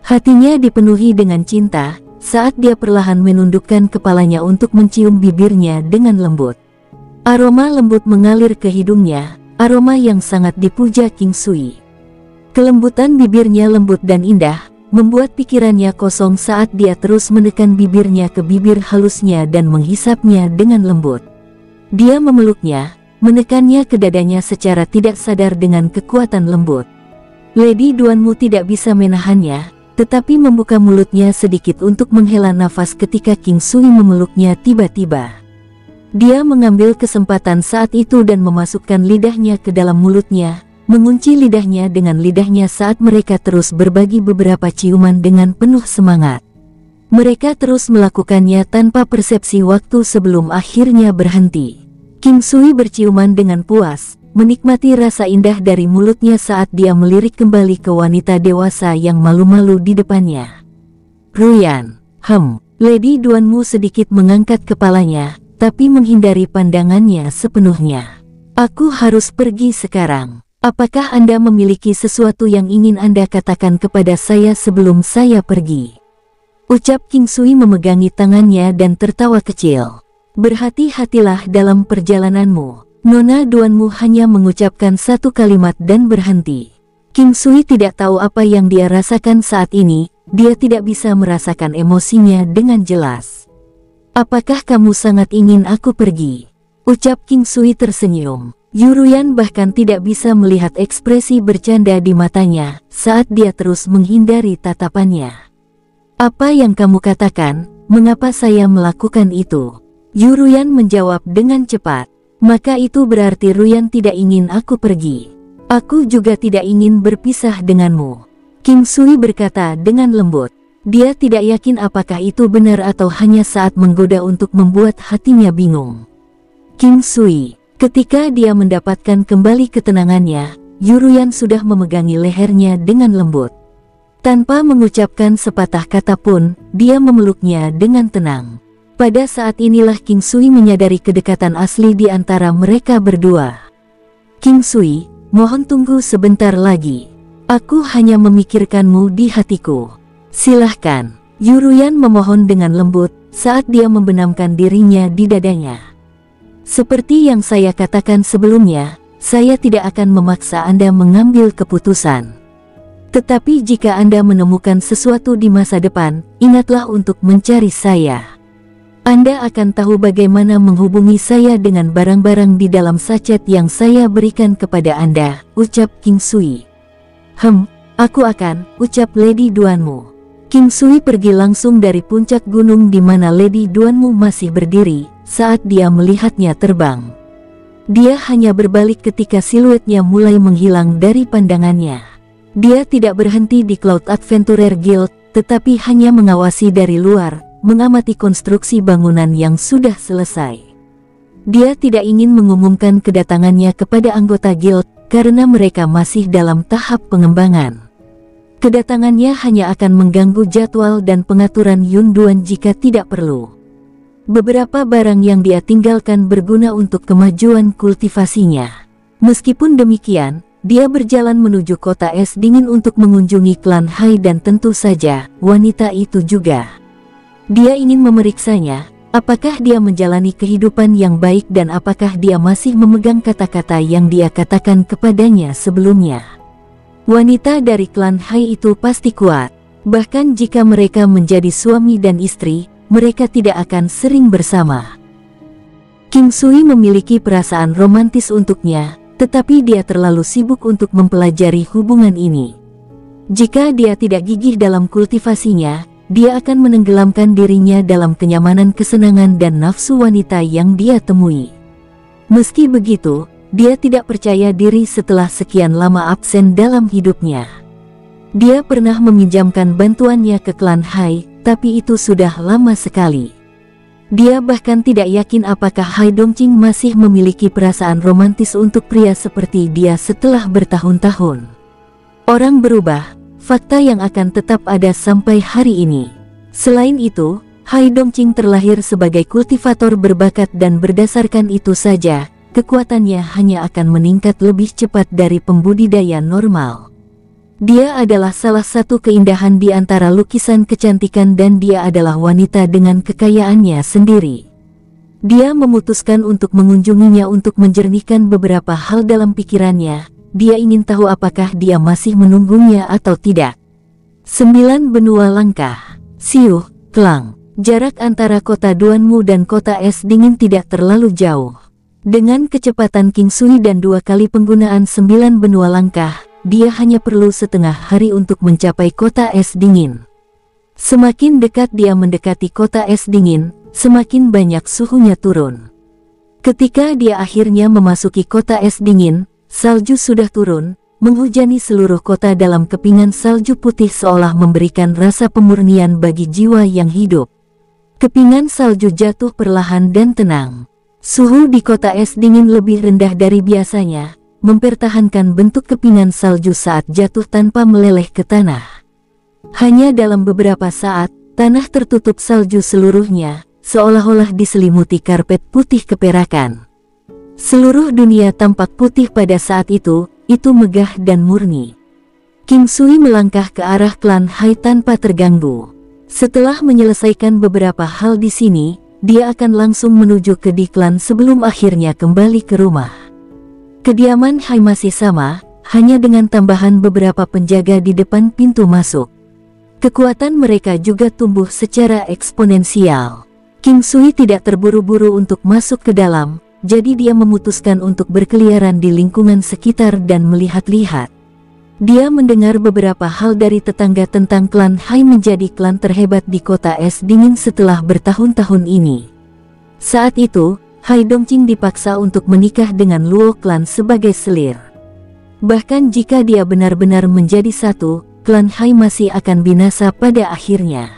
Hatinya dipenuhi dengan cinta saat dia perlahan menundukkan kepalanya untuk mencium bibirnya dengan lembut. Aroma lembut mengalir ke hidungnya, aroma yang sangat dipuja King Sui. Kelembutan bibirnya lembut dan indah, membuat pikirannya kosong saat dia terus menekan bibirnya ke bibir halusnya dan menghisapnya dengan lembut. Dia memeluknya, menekannya ke dadanya secara tidak sadar dengan kekuatan lembut. Lady Duanmu tidak bisa menahannya, tetapi membuka mulutnya sedikit untuk menghela nafas ketika King Sui memeluknya tiba-tiba. Dia mengambil kesempatan saat itu dan memasukkan lidahnya ke dalam mulutnya, mengunci lidahnya dengan lidahnya saat mereka terus berbagi beberapa ciuman dengan penuh semangat. Mereka terus melakukannya tanpa persepsi waktu sebelum akhirnya berhenti. King Sui berciuman dengan puas, menikmati rasa indah dari mulutnya saat dia melirik kembali ke wanita dewasa yang malu-malu di depannya. Ruyan, Lady Duanmu sedikit mengangkat kepalanya, tapi menghindari pandangannya sepenuhnya. Aku harus pergi sekarang. Apakah Anda memiliki sesuatu yang ingin Anda katakan kepada saya sebelum saya pergi? Ucap King Sui memegangi tangannya dan tertawa kecil. Berhati-hatilah dalam perjalananmu. Nona Duanmu hanya mengucapkan satu kalimat dan berhenti. King Sui tidak tahu apa yang dia rasakan saat ini, dia tidak bisa merasakan emosinya dengan jelas. Apakah kamu sangat ingin aku pergi? Ucap King Sui tersenyum. Yuruyan bahkan tidak bisa melihat ekspresi bercanda di matanya saat dia terus menghindari tatapannya. Apa yang kamu katakan? Mengapa saya melakukan itu? Yuruyan menjawab dengan cepat. Maka itu berarti Ruyan tidak ingin aku pergi. Aku juga tidak ingin berpisah denganmu. King Sui berkata dengan lembut. Dia tidak yakin apakah itu benar atau hanya saat menggoda untuk membuat hatinya bingung. King Sui. Ketika dia mendapatkan kembali ketenangannya, Yuruyan sudah memegangi lehernya dengan lembut. Tanpa mengucapkan sepatah kata pun, dia memeluknya dengan tenang. Pada saat inilah King Sui menyadari kedekatan asli di antara mereka berdua. King Sui, mohon tunggu sebentar lagi. Aku hanya memikirkanmu di hatiku. Silahkan. Yuruyan memohon dengan lembut saat dia membenamkan dirinya di dadanya. Seperti yang saya katakan sebelumnya, saya tidak akan memaksa Anda mengambil keputusan. Tetapi jika Anda menemukan sesuatu di masa depan, ingatlah untuk mencari saya. Anda akan tahu bagaimana menghubungi saya dengan barang-barang di dalam sachet yang saya berikan kepada Anda, ucap King Sui. Aku akan, ucap Lady Duanmu. King Sui pergi langsung dari puncak gunung di mana Lady Duanmu masih berdiri saat dia melihatnya terbang. Dia hanya berbalik ketika siluetnya mulai menghilang dari pandangannya. Dia tidak berhenti di Cloud Adventurer Guild, tetapi hanya mengawasi dari luar, mengamati konstruksi bangunan yang sudah selesai. Dia tidak ingin mengumumkan kedatangannya kepada anggota guild karena mereka masih dalam tahap pengembangan. Kedatangannya hanya akan mengganggu jadwal dan pengaturan Yunduan jika tidak perlu. Beberapa barang yang dia tinggalkan berguna untuk kemajuan kultivasinya. Meskipun demikian, dia berjalan menuju kota es dingin untuk mengunjungi klan Hai dan tentu saja, wanita itu juga. Dia ingin memeriksanya, apakah dia menjalani kehidupan yang baik dan apakah dia masih memegang kata-kata yang dia katakan kepadanya sebelumnya. Wanita dari klan Hai itu pasti kuat, bahkan jika mereka menjadi suami dan istri, mereka tidak akan sering bersama. King Sui memiliki perasaan romantis untuknya, tetapi dia terlalu sibuk untuk mempelajari hubungan ini. Jika dia tidak gigih dalam kultivasinya, dia akan menenggelamkan dirinya dalam kenyamanan, kesenangan dan nafsu wanita yang dia temui. Meski begitu, dia tidak percaya diri setelah sekian lama absen dalam hidupnya. Dia pernah meminjamkan bantuannya ke klan Hai, tapi itu sudah lama sekali. Dia bahkan tidak yakin apakah Hai Dongqing masih memiliki perasaan romantis untuk pria seperti dia setelah bertahun-tahun. Orang berubah, fakta yang akan tetap ada sampai hari ini. Selain itu, Hai Dongqing terlahir sebagai kultivator berbakat dan berdasarkan itu saja, kekuatannya hanya akan meningkat lebih cepat dari pembudidaya normal. Dia adalah salah satu keindahan di antara lukisan kecantikan dan dia adalah wanita dengan kekayaannya sendiri. Dia memutuskan untuk mengunjunginya untuk menjernihkan beberapa hal dalam pikirannya. Dia ingin tahu apakah dia masih menunggunya atau tidak. 9 benua langkah. Siuh, Klang. Jarak antara kota Duanmu dan kota es dingin tidak terlalu jauh. Dengan kecepatan King Sui dan 2 kali penggunaan 9 benua langkah, dia hanya perlu setengah hari untuk mencapai kota es dingin. Semakin dekat dia mendekati kota es dingin, semakin banyak suhunya turun. Ketika dia akhirnya memasuki kota es dingin, salju sudah turun, menghujani seluruh kota dalam kepingan salju putih seolah memberikan rasa pemurnian bagi jiwa yang hidup. Kepingan salju jatuh perlahan dan tenang. Suhu di kota es dingin lebih rendah dari biasanya, mempertahankan bentuk kepingan salju saat jatuh tanpa meleleh ke tanah. Hanya dalam beberapa saat, tanah tertutup salju seluruhnya, seolah-olah diselimuti karpet putih keperakan. Seluruh dunia tampak putih pada saat itu megah dan murni. King Sui melangkah ke arah klan Hai tanpa terganggu. Setelah menyelesaikan beberapa hal di sini, dia akan langsung menuju ke di klan sebelum akhirnya kembali ke rumah. Kediaman Hai masih sama, hanya dengan tambahan beberapa penjaga di depan pintu masuk. Kekuatan mereka juga tumbuh secara eksponensial. King Sui tidak terburu-buru untuk masuk ke dalam, jadi dia memutuskan untuk berkeliaran di lingkungan sekitar dan melihat-lihat. Dia mendengar beberapa hal dari tetangga tentang klan Hai menjadi klan terhebat di kota es dingin setelah bertahun-tahun ini. Saat itu, Hai Dongqing dipaksa untuk menikah dengan Luo klan sebagai selir. Bahkan jika dia benar-benar menjadi satu, klan Hai masih akan binasa pada akhirnya.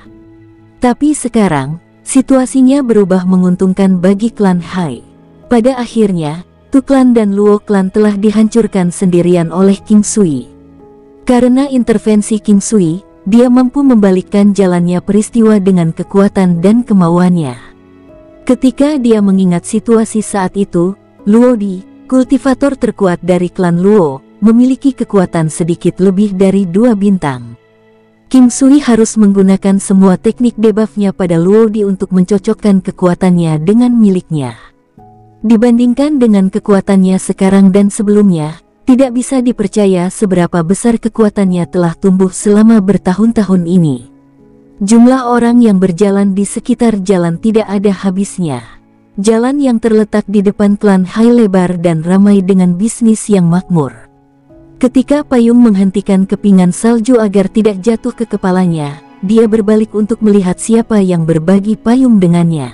Tapi sekarang, situasinya berubah menguntungkan bagi klan Hai. Pada akhirnya, Tu klan dan Luo klan telah dihancurkan sendirian oleh King Sui. Karena intervensi King Sui, dia mampu membalikkan jalannya peristiwa dengan kekuatan dan kemauannya. Ketika dia mengingat situasi saat itu, Luo Di, kultivator terkuat dari klan Luo, memiliki kekuatan sedikit lebih dari 2 bintang. King Sui harus menggunakan semua teknik debuffnya pada Luo Di untuk mencocokkan kekuatannya dengan miliknya. Dibandingkan dengan kekuatannya sekarang dan sebelumnya, tidak bisa dipercaya seberapa besar kekuatannya telah tumbuh selama bertahun-tahun ini. Jumlah orang yang berjalan di sekitar jalan tidak ada habisnya. Jalan yang terletak di depan klan Hai lebar dan ramai dengan bisnis yang makmur. Ketika payung menghentikan kepingan salju agar tidak jatuh ke kepalanya, dia berbalik untuk melihat siapa yang berbagi payung dengannya.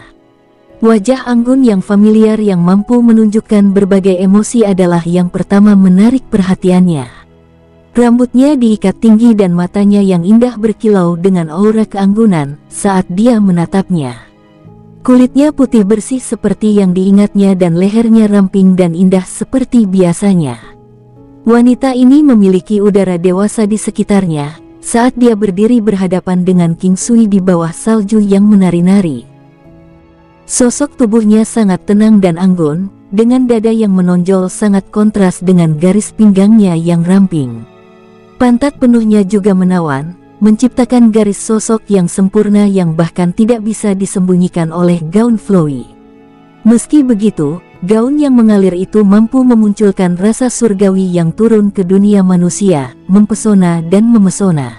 Wajah anggun yang familiar yang mampu menunjukkan berbagai emosi adalah yang pertama menarik perhatiannya. Rambutnya diikat tinggi dan matanya yang indah berkilau dengan aura keanggunan saat dia menatapnya. Kulitnya putih bersih seperti yang diingatnya dan lehernya ramping dan indah seperti biasanya. Wanita ini memiliki udara dewasa di sekitarnya saat dia berdiri berhadapan dengan King Sui di bawah salju yang menari-nari. Sosok tubuhnya sangat tenang dan anggun, dengan dada yang menonjol sangat kontras dengan garis pinggangnya yang ramping. Pantat penuhnya juga menawan, menciptakan garis sosok yang sempurna yang bahkan tidak bisa disembunyikan oleh gaun flowy. Meski begitu, gaun yang mengalir itu mampu memunculkan rasa surgawi yang turun ke dunia manusia, mempesona dan memesona.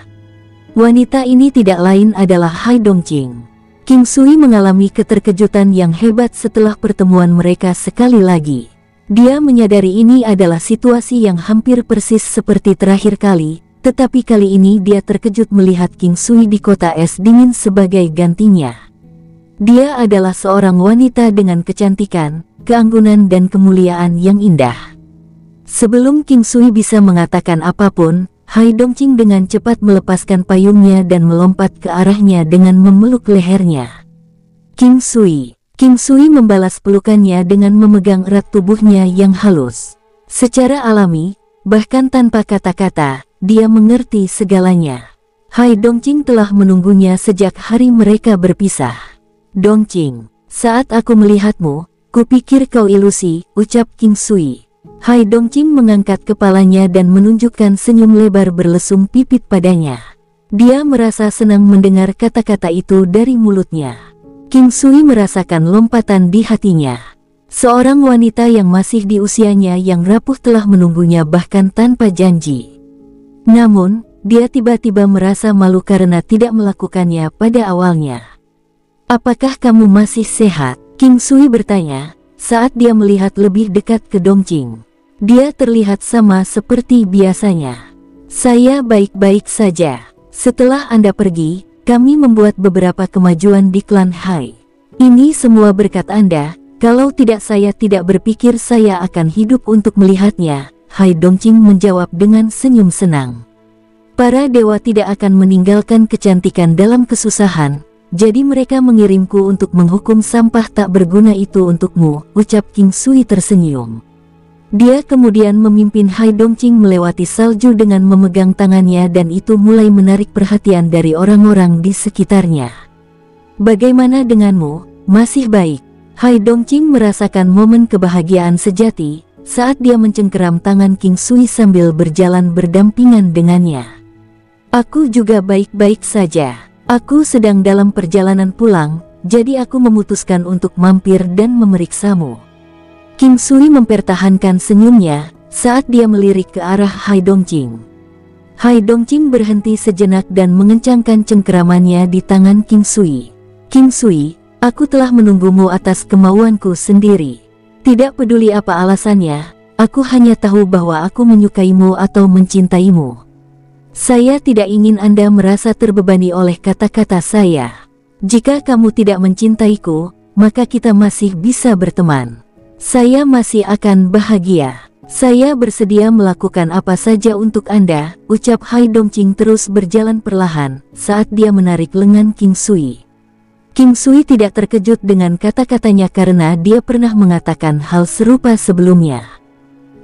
Wanita ini tidak lain adalah Hai Dongqing. King Sui mengalami keterkejutan yang hebat setelah pertemuan mereka sekali lagi. Dia menyadari ini adalah situasi yang hampir persis seperti terakhir kali, tetapi kali ini dia terkejut melihat King Sui di kota es dingin sebagai gantinya. Dia adalah seorang wanita dengan kecantikan, keanggunan dan kemuliaan yang indah. Sebelum King Sui bisa mengatakan apapun, Hai Dongqing dengan cepat melepaskan payungnya dan melompat ke arahnya dengan memeluk lehernya. King Sui membalas pelukannya dengan memegang erat tubuhnya yang halus. Secara alami, bahkan tanpa kata-kata, dia mengerti segalanya. Hai Dongqing telah menunggunya sejak hari mereka berpisah. Dongqing, saat aku melihatmu, kupikir kau ilusi, ucap King Sui. Hai Dongqing mengangkat kepalanya dan menunjukkan senyum lebar berlesung pipit padanya. Dia merasa senang mendengar kata-kata itu dari mulutnya. King Sui merasakan lompatan di hatinya. Seorang wanita yang masih di usianya yang rapuh telah menunggunya bahkan tanpa janji. Namun, dia tiba-tiba merasa malu karena tidak melakukannya pada awalnya. Apakah kamu masih sehat? King Sui bertanya, saat dia melihat lebih dekat ke Dongqing. Dia terlihat sama seperti biasanya. Saya baik-baik saja. Setelah Anda pergi, kami membuat beberapa kemajuan di klan Hai. Ini semua berkat Anda, kalau tidak saya tidak berpikir saya akan hidup untuk melihatnya. Hai Dongqing menjawab dengan senyum senang. Para dewa tidak akan meninggalkan kecantikan dalam kesusahan, jadi mereka mengirimku untuk menghukum sampah tak berguna itu untukmu, ucap King Sui tersenyum. Dia kemudian memimpin Hai Dongqing melewati salju dengan memegang tangannya dan itu mulai menarik perhatian dari orang-orang di sekitarnya. Bagaimana denganmu? Masih baik. Hai Dongqing merasakan momen kebahagiaan sejati saat dia mencengkeram tangan King Sui sambil berjalan berdampingan dengannya. Aku juga baik-baik saja. Aku sedang dalam perjalanan pulang, jadi aku memutuskan untuk mampir dan memeriksamu. King Sui mempertahankan senyumnya saat dia melirik ke arah Hai Dongqing. Hai Dongqing berhenti sejenak dan mengencangkan cengkeramannya di tangan King Sui. King Sui, aku telah menunggumu atas kemauanku sendiri. Tidak peduli apa alasannya, aku hanya tahu bahwa aku menyukaimu atau mencintaimu. Saya tidak ingin Anda merasa terbebani oleh kata-kata saya. Jika kamu tidak mencintaiku, maka kita masih bisa berteman. Saya masih akan bahagia. Saya bersedia melakukan apa saja untuk Anda, ucap Hai Dongqing terus berjalan perlahan saat dia menarik lengan King Sui. King Sui tidak terkejut dengan kata-katanya karena dia pernah mengatakan hal serupa sebelumnya.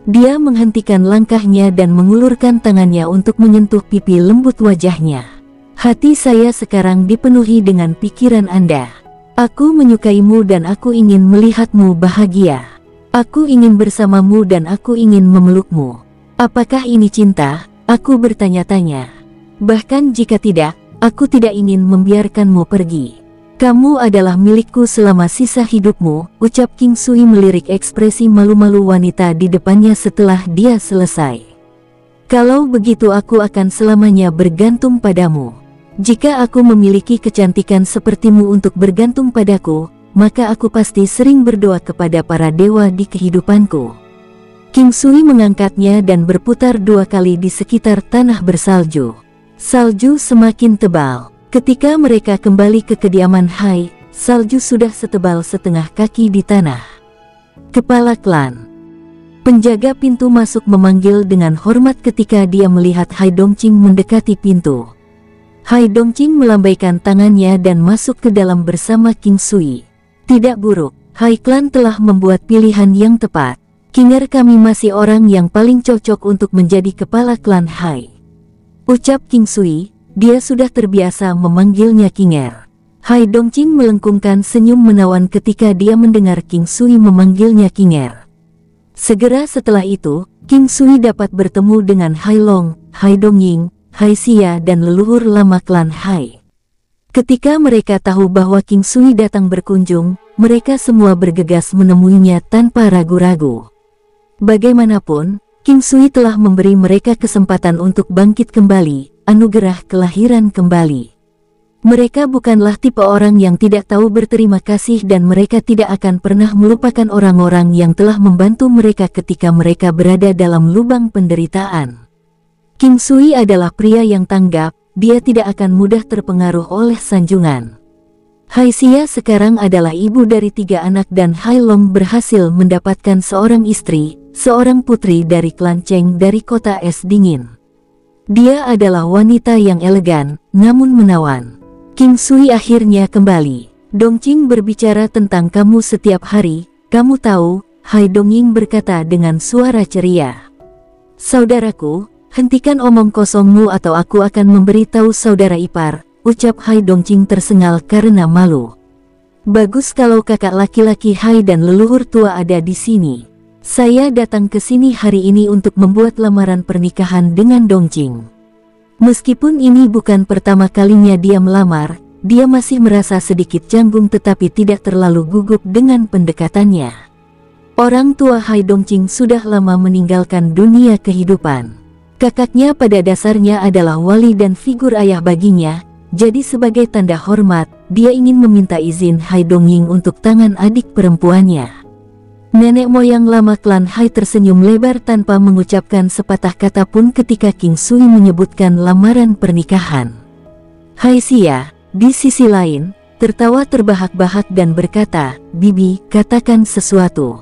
Dia menghentikan langkahnya dan mengulurkan tangannya untuk menyentuh pipi lembut wajahnya. Hati saya sekarang dipenuhi dengan pikiran Anda. Aku menyukaimu dan aku ingin melihatmu bahagia. Aku ingin bersamamu dan aku ingin memelukmu. Apakah ini cinta? Aku bertanya-tanya. Bahkan jika tidak, aku tidak ingin membiarkanmu pergi. Kamu adalah milikku selama sisa hidupmu, ucap King Sui melirik ekspresi malu-malu wanita di depannya setelah dia selesai. Kalau begitu aku akan selamanya bergantung padamu. Jika aku memiliki kecantikan sepertimu untuk bergantung padaku, maka aku pasti sering berdoa kepada para dewa di kehidupanku. King Sui mengangkatnya dan berputar 2 kali di sekitar tanah bersalju. Salju semakin tebal. Ketika mereka kembali ke kediaman Hai, salju sudah setebal setengah kaki di tanah. Kepala klan. Penjaga pintu masuk memanggil dengan hormat ketika dia melihat Hai Dongqing mendekati pintu. Hai Dongqing melambaikan tangannya dan masuk ke dalam bersama King Sui. Tidak buruk, Hai klan telah membuat pilihan yang tepat. Kinger kami masih orang yang paling cocok untuk menjadi kepala klan Hai. Ucap King Sui. Dia sudah terbiasa memanggilnya Kinger. Hai Dongqing melengkungkan senyum menawan ketika dia mendengar King Sui memanggilnya Kinger. Segera setelah itu, King Sui dapat bertemu dengan Hai Long, Hai Dongying, Hai Xia dan leluhur lama klan Hai. Ketika mereka tahu bahwa King Sui datang berkunjung, mereka semua bergegas menemuinya tanpa ragu-ragu. Bagaimanapun, King Sui telah memberi mereka kesempatan untuk bangkit kembali. Anugerah kelahiran kembali. Mereka bukanlah tipe orang yang tidak tahu berterima kasih dan mereka tidak akan pernah melupakan orang-orang yang telah membantu mereka ketika mereka berada dalam lubang penderitaan. King Sui adalah pria yang tanggap, dia tidak akan mudah terpengaruh oleh sanjungan. Hai Xia sekarang adalah ibu dari 3 anak dan Hai Long berhasil mendapatkan seorang istri, seorang putri dari klan Cheng dari kota es dingin. Dia adalah wanita yang elegan, namun menawan. King Sui akhirnya kembali. Dongqing berbicara tentang kamu setiap hari, kamu tahu, Hai Dongying berkata dengan suara ceria. Saudaraku, hentikan omong kosongmu atau aku akan memberitahu saudara ipar, ucap Hai Dongqing tersengal karena malu. Bagus kalau kakak laki-laki Hai dan leluhur tua ada di sini. Saya datang ke sini hari ini untuk membuat lamaran pernikahan dengan Dongqing. Meskipun ini bukan pertama kalinya dia melamar, dia masih merasa sedikit canggung tetapi tidak terlalu gugup dengan pendekatannya. Orang tua Hai Dongqing sudah lama meninggalkan dunia kehidupan. Kakaknya pada dasarnya adalah wali dan figur ayah baginya, jadi sebagai tanda hormat, dia ingin meminta izin Hai Dongying untuk tangan adik perempuannya. Nenek moyang lama klan Hai tersenyum lebar tanpa mengucapkan sepatah kata pun ketika King Sui menyebutkan lamaran pernikahan. Hai Xia, di sisi lain, tertawa terbahak-bahak dan berkata, Bibi, katakan sesuatu.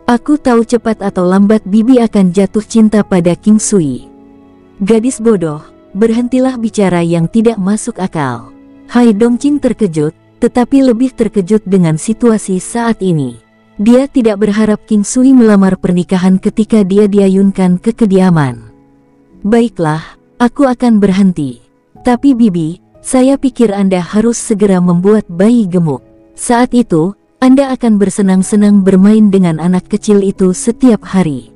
Aku tahu cepat atau lambat Bibi akan jatuh cinta pada King Sui. Gadis bodoh, berhentilah bicara yang tidak masuk akal. Hai Dongqing terkejut, tetapi lebih terkejut dengan situasi saat ini. Dia tidak berharap King Sui melamar pernikahan ketika dia diayunkan ke kediaman. Baiklah, aku akan berhenti. Tapi Bibi, saya pikir Anda harus segera membuat bayi gemuk. Saat itu, Anda akan bersenang-senang bermain dengan anak kecil itu setiap hari.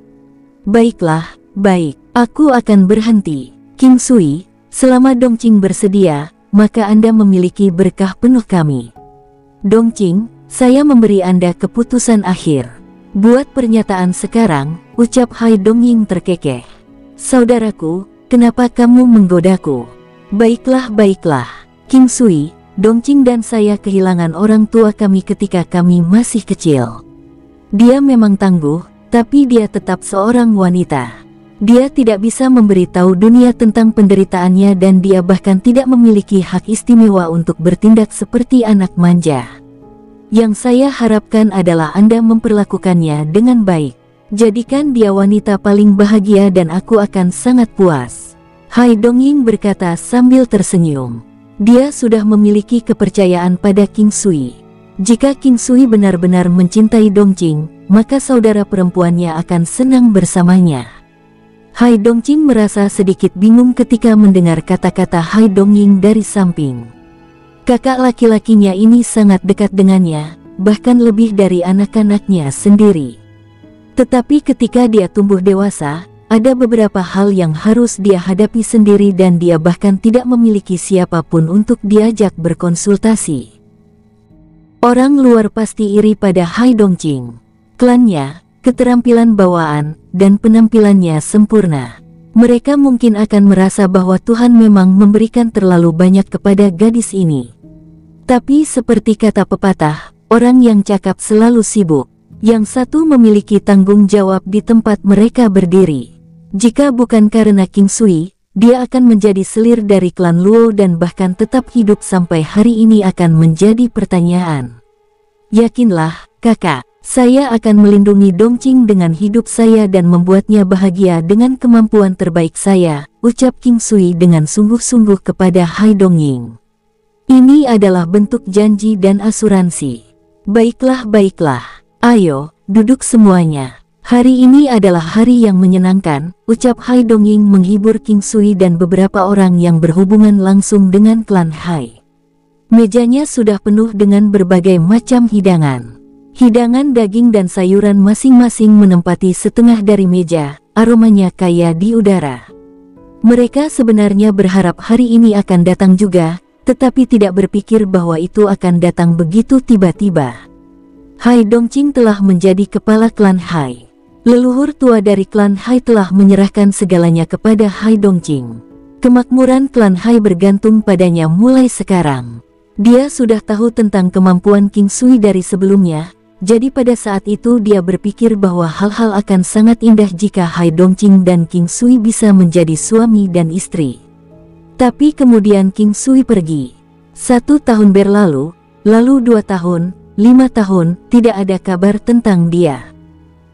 Baiklah, baik, aku akan berhenti. King Sui, selama Dongqing bersedia, maka Anda memiliki berkah penuh kami. Dongqing, saya memberi Anda keputusan akhir. Buat pernyataan sekarang, ucap Hai Dongying terkekeh. Saudaraku, kenapa kamu menggodaku? Baiklah, baiklah. King Sui, Dongqing dan saya kehilangan orang tua kami ketika kami masih kecil. Dia memang tangguh, tapi dia tetap seorang wanita. Dia tidak bisa memberitahu dunia tentang penderitaannya dan dia bahkan tidak memiliki hak istimewa untuk bertindak seperti anak manja. Yang saya harapkan adalah Anda memperlakukannya dengan baik. Jadikan dia wanita paling bahagia dan aku akan sangat puas. Hai Dongying berkata sambil tersenyum. Dia sudah memiliki kepercayaan pada King Sui. Jika King Sui benar-benar mencintai Dongqing, maka saudara perempuannya akan senang bersamanya. Hai Dongqing merasa sedikit bingung ketika mendengar kata-kata Hai Dongying dari samping. Kakak laki-lakinya ini sangat dekat dengannya, bahkan lebih dari anak-anaknya sendiri. Tetapi ketika dia tumbuh dewasa, ada beberapa hal yang harus dia hadapi sendiri dan dia bahkan tidak memiliki siapapun untuk diajak berkonsultasi. Orang luar pasti iri pada Hai Dongqing. Klannya, keterampilan bawaan, dan penampilannya sempurna. Mereka mungkin akan merasa bahwa Tuhan memang memberikan terlalu banyak kepada gadis ini. Tapi seperti kata pepatah, orang yang cakap selalu sibuk. Yang satu memiliki tanggung jawab di tempat mereka berdiri. Jika bukan karena King Sui, dia akan menjadi selir dari klan Luo dan bahkan tetap hidup sampai hari ini akan menjadi pertanyaan. Yakinlah, kakak, saya akan melindungi Dongqing dengan hidup saya dan membuatnya bahagia dengan kemampuan terbaik saya, ucap King Sui dengan sungguh-sungguh kepada Hai Dongying. Ini adalah bentuk janji dan asuransi. Baiklah, baiklah. Ayo, duduk semuanya. Hari ini adalah hari yang menyenangkan, ucap Hai Dongying menghibur King Sui dan beberapa orang yang berhubungan langsung dengan klan Hai. Mejanya sudah penuh dengan berbagai macam hidangan. Hidangan daging dan sayuran masing-masing menempati setengah dari meja, aromanya kaya di udara. Mereka sebenarnya berharap hari ini akan datang juga, tetapi tidak berpikir bahwa itu akan datang begitu tiba-tiba. Hai Dongqing telah menjadi kepala klan Hai. Leluhur tua dari klan Hai telah menyerahkan segalanya kepada Hai Dongqing. Kemakmuran klan Hai bergantung padanya mulai sekarang. Dia sudah tahu tentang kemampuan King Sui dari sebelumnya, jadi pada saat itu dia berpikir bahwa hal-hal akan sangat indah jika Hai Dongqing dan King Sui bisa menjadi suami dan istri. Tapi kemudian King Sui pergi. 1 tahun berlalu, lalu 2 tahun, 5 tahun, tidak ada kabar tentang dia.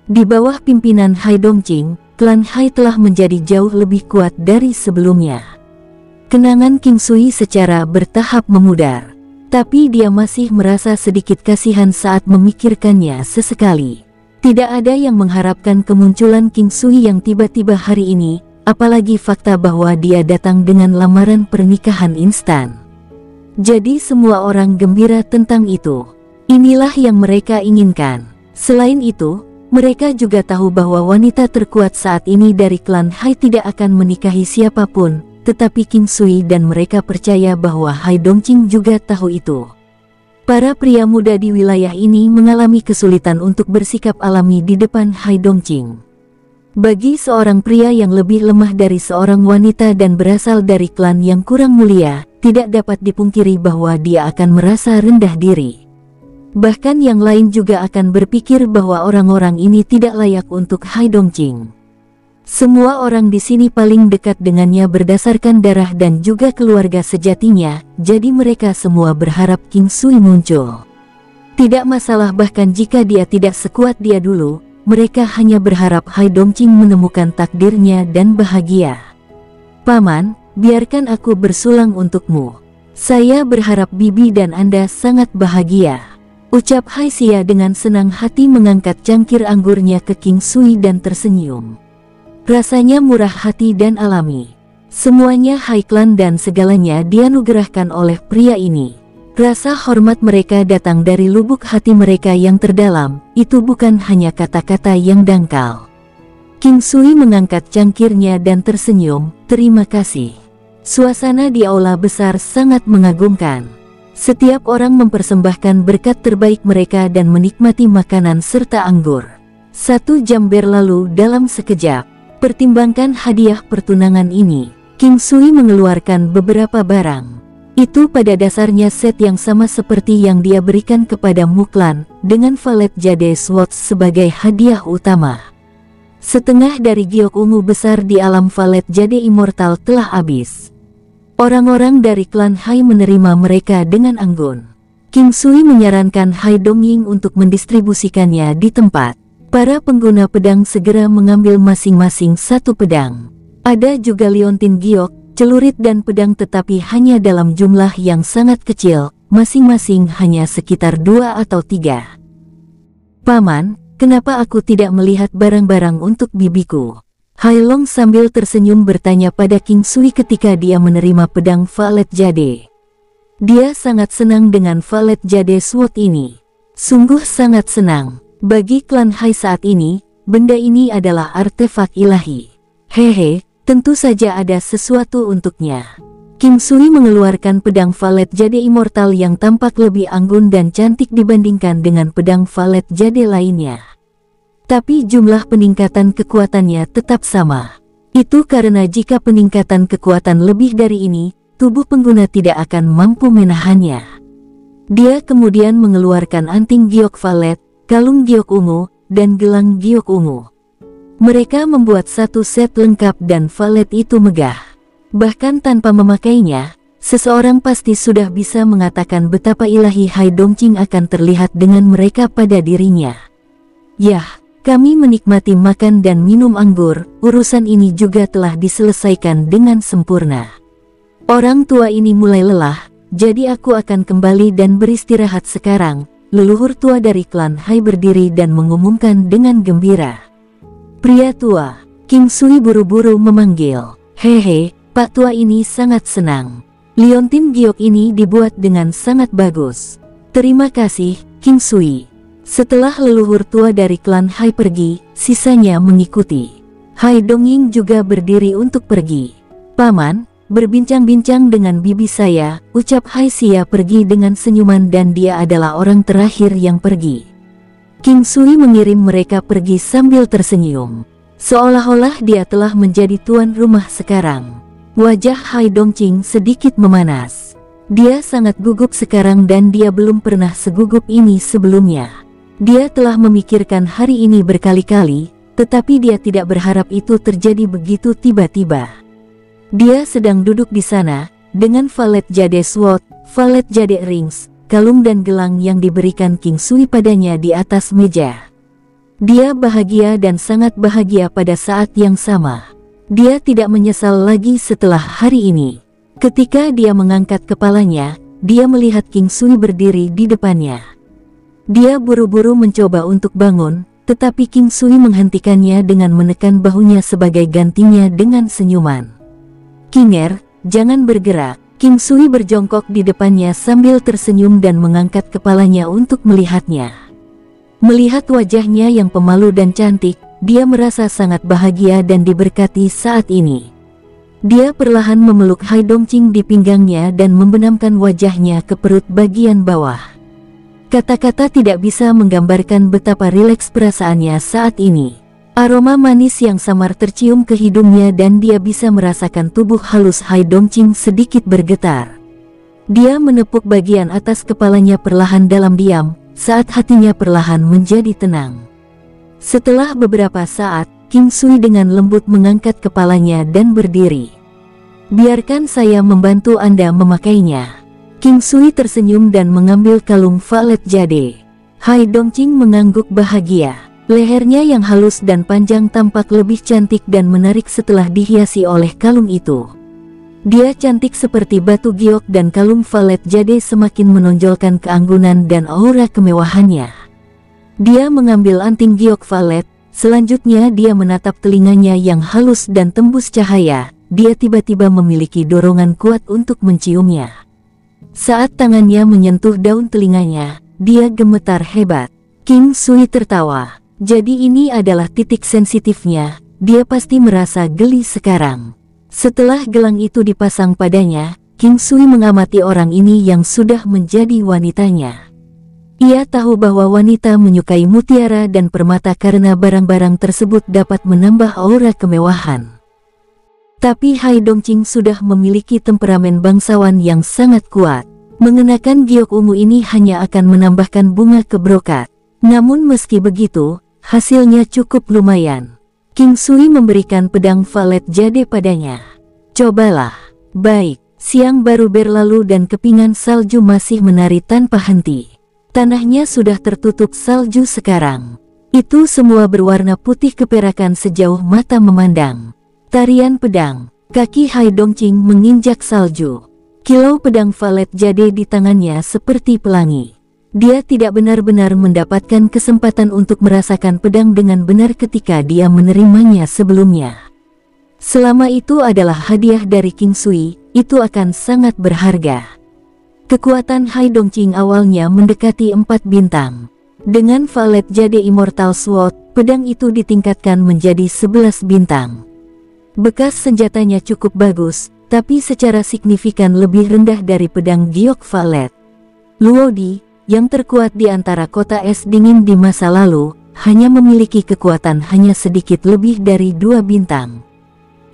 Di bawah pimpinan Hai Dongqing, klan Hai telah menjadi jauh lebih kuat dari sebelumnya. Kenangan King Sui secara bertahap memudar. Tapi dia masih merasa sedikit kasihan saat memikirkannya sesekali. Tidak ada yang mengharapkan kemunculan King Sui yang tiba-tiba hari ini, apalagi fakta bahwa dia datang dengan lamaran pernikahan instan. Jadi semua orang gembira tentang itu. Inilah yang mereka inginkan. Selain itu, mereka juga tahu bahwa wanita terkuat saat ini dari klan Hai tidak akan menikahi siapapun, tetapi King Sui dan mereka percaya bahwa Hai Dongqing juga tahu itu. Para pria muda di wilayah ini mengalami kesulitan untuk bersikap alami di depan Hai Dongqing. Bagi seorang pria yang lebih lemah dari seorang wanita dan berasal dari klan yang kurang mulia, tidak dapat dipungkiri bahwa dia akan merasa rendah diri. Bahkan yang lain juga akan berpikir bahwa orang-orang ini tidak layak untuk Hai Dongqing. Semua orang di sini paling dekat dengannya berdasarkan darah dan juga keluarga sejatinya, jadi mereka semua berharap King Sui muncul. Tidak masalah bahkan jika dia tidak sekuat dia dulu. Mereka hanya berharap Hai Dongqing menemukan takdirnya dan bahagia. Paman, biarkan aku bersulang untukmu. Saya berharap bibi dan Anda sangat bahagia. Ucap Hai Xia dengan senang hati mengangkat cangkir anggurnya ke King Sui dan tersenyum. Rasanya murah hati dan alami. Semuanya Hai Clan dan segalanya dianugerahkan oleh pria ini. Rasa hormat mereka datang dari lubuk hati mereka yang terdalam, itu bukan hanya kata-kata yang dangkal. King Sui mengangkat cangkirnya dan tersenyum, terima kasih. Suasana di aula besar sangat mengagumkan. Setiap orang mempersembahkan berkat terbaik mereka dan menikmati makanan serta anggur. 1 jam berlalu dalam sekejap. Pertimbangkan hadiah pertunangan ini. King Sui mengeluarkan beberapa barang. Itu pada dasarnya set yang sama seperti yang dia berikan kepada Muklan, dengan Valet Jade Swords sebagai hadiah utama. Setengah dari giok ungu besar di alam Valet Jade Immortal telah habis. Orang-orang dari klan Hai menerima mereka dengan anggun. King Sui menyarankan Hai Dongying untuk mendistribusikannya di tempat. Para pengguna pedang segera mengambil masing-masing 1 pedang. Ada juga liontin giok, celurit dan pedang tetapi hanya dalam jumlah yang sangat kecil, masing-masing hanya sekitar 2 atau 3. Paman, kenapa aku tidak melihat barang-barang untuk bibiku? Hai Long sambil tersenyum bertanya pada King Sui ketika dia menerima pedang Valet Jade. Dia sangat senang dengan Valet Jade Sword ini. Sungguh sangat senang. Bagi klan Hai saat ini, benda ini adalah artefak ilahi. Hehe. Tentu saja ada sesuatu untuknya. King Sui mengeluarkan pedang Valet Jade Immortal yang tampak lebih anggun dan cantik dibandingkan dengan pedang Valet Jade lainnya. Tapi jumlah peningkatan kekuatannya tetap sama. Itu karena jika peningkatan kekuatan lebih dari ini, tubuh pengguna tidak akan mampu menahannya. Dia kemudian mengeluarkan anting giok Valet, kalung giok ungu, dan gelang giok ungu. Mereka membuat satu set lengkap dan Valet itu megah. Bahkan tanpa memakainya, seseorang pasti sudah bisa mengatakan betapa ilahi Hai Dongqing akan terlihat dengan mereka pada dirinya. Yah, kami menikmati makan dan minum anggur, urusan ini juga telah diselesaikan dengan sempurna. Orang tua ini mulai lelah, jadi aku akan kembali dan beristirahat sekarang. Leluhur tua dari klan Hai berdiri dan mengumumkan dengan gembira. Pria tua, King Sui buru-buru memanggil. Hehe, Pak tua ini sangat senang. Liontin giok ini dibuat dengan sangat bagus. Terima kasih, King Sui. Setelah leluhur tua dari klan Hai pergi, sisanya mengikuti. Hai Dongying juga berdiri untuk pergi. Paman, berbincang-bincang dengan bibi saya, ucap Hai Xia pergi dengan senyuman dan dia adalah orang terakhir yang pergi. King Sui mengirim mereka pergi sambil tersenyum. Seolah-olah dia telah menjadi tuan rumah sekarang. Wajah Hai Dongqing sedikit memanas. Dia sangat gugup sekarang dan dia belum pernah segugup ini sebelumnya. Dia telah memikirkan hari ini berkali-kali, tetapi dia tidak berharap itu terjadi begitu tiba-tiba. Dia sedang duduk di sana, dengan Valet Jade Sword, Valet Jade Rings, kalung dan gelang yang diberikan King Sui padanya di atas meja. Dia bahagia dan sangat bahagia pada saat yang sama. Dia tidak menyesal lagi setelah hari ini. Ketika dia mengangkat kepalanya, dia melihat King Sui berdiri di depannya. Dia buru-buru mencoba untuk bangun, tetapi King Sui menghentikannya dengan menekan bahunya sebagai gantinya dengan senyuman. Kinger, jangan bergerak. King Sui berjongkok di depannya sambil tersenyum dan mengangkat kepalanya untuk melihatnya. Melihat wajahnya yang pemalu dan cantik, dia merasa sangat bahagia dan diberkati saat ini. Dia perlahan memeluk Hai Dongqing di pinggangnya dan membenamkan wajahnya ke perut bagian bawah. Kata-kata tidak bisa menggambarkan betapa rileks perasaannya saat ini. Aroma manis yang samar tercium ke hidungnya dan dia bisa merasakan tubuh halus Hai Dongqing sedikit bergetar. Dia menepuk bagian atas kepalanya perlahan dalam diam, saat hatinya perlahan menjadi tenang. Setelah beberapa saat, King Sui dengan lembut mengangkat kepalanya dan berdiri. Biarkan saya membantu Anda memakainya. King Sui tersenyum dan mengambil kalung Valet Jade. Hai Dongqing mengangguk bahagia. Lehernya yang halus dan panjang tampak lebih cantik dan menarik setelah dihiasi oleh kalung itu. Dia cantik seperti batu giok dan kalung Valet Jade semakin menonjolkan keanggunan dan aura kemewahannya. Dia mengambil anting giok Valet, selanjutnya dia menatap telinganya yang halus dan tembus cahaya. Dia tiba-tiba memiliki dorongan kuat untuk menciumnya. Saat tangannya menyentuh daun telinganya, dia gemetar hebat. King Sui tertawa. Jadi ini adalah titik sensitifnya, dia pasti merasa geli sekarang. Setelah gelang itu dipasang padanya, King Sui mengamati orang ini yang sudah menjadi wanitanya. Ia tahu bahwa wanita menyukai mutiara dan permata karena barang-barang tersebut dapat menambah aura kemewahan. Tapi Hai Dongqing sudah memiliki temperamen bangsawan yang sangat kuat. Mengenakan giok ungu ini hanya akan menambahkan bunga kebrokat. Namun meski begitu, hasilnya cukup lumayan. King Sui memberikan pedang Valet Jade padanya. Cobalah. Baik, siang baru berlalu dan kepingan salju masih menari tanpa henti. Tanahnya sudah tertutup salju sekarang. Itu semua berwarna putih keperakan sejauh mata memandang. Tarian pedang, kaki Hai Dongqing menginjak salju. Kilau pedang Valet Jade di tangannya seperti pelangi. Dia tidak benar-benar mendapatkan kesempatan untuk merasakan pedang dengan benar ketika dia menerimanya sebelumnya. Selama itu adalah hadiah dari King Sui, itu akan sangat berharga. Kekuatan Hai Dongqing awalnya mendekati 4 bintang. Dengan Valet Jade Immortal Sword, pedang itu ditingkatkan menjadi 11 bintang. Bekas senjatanya cukup bagus, tapi secara signifikan lebih rendah dari pedang giok valet. Luodi, yang terkuat di antara kota es dingin di masa lalu, hanya memiliki kekuatan hanya sedikit lebih dari 2 bintang.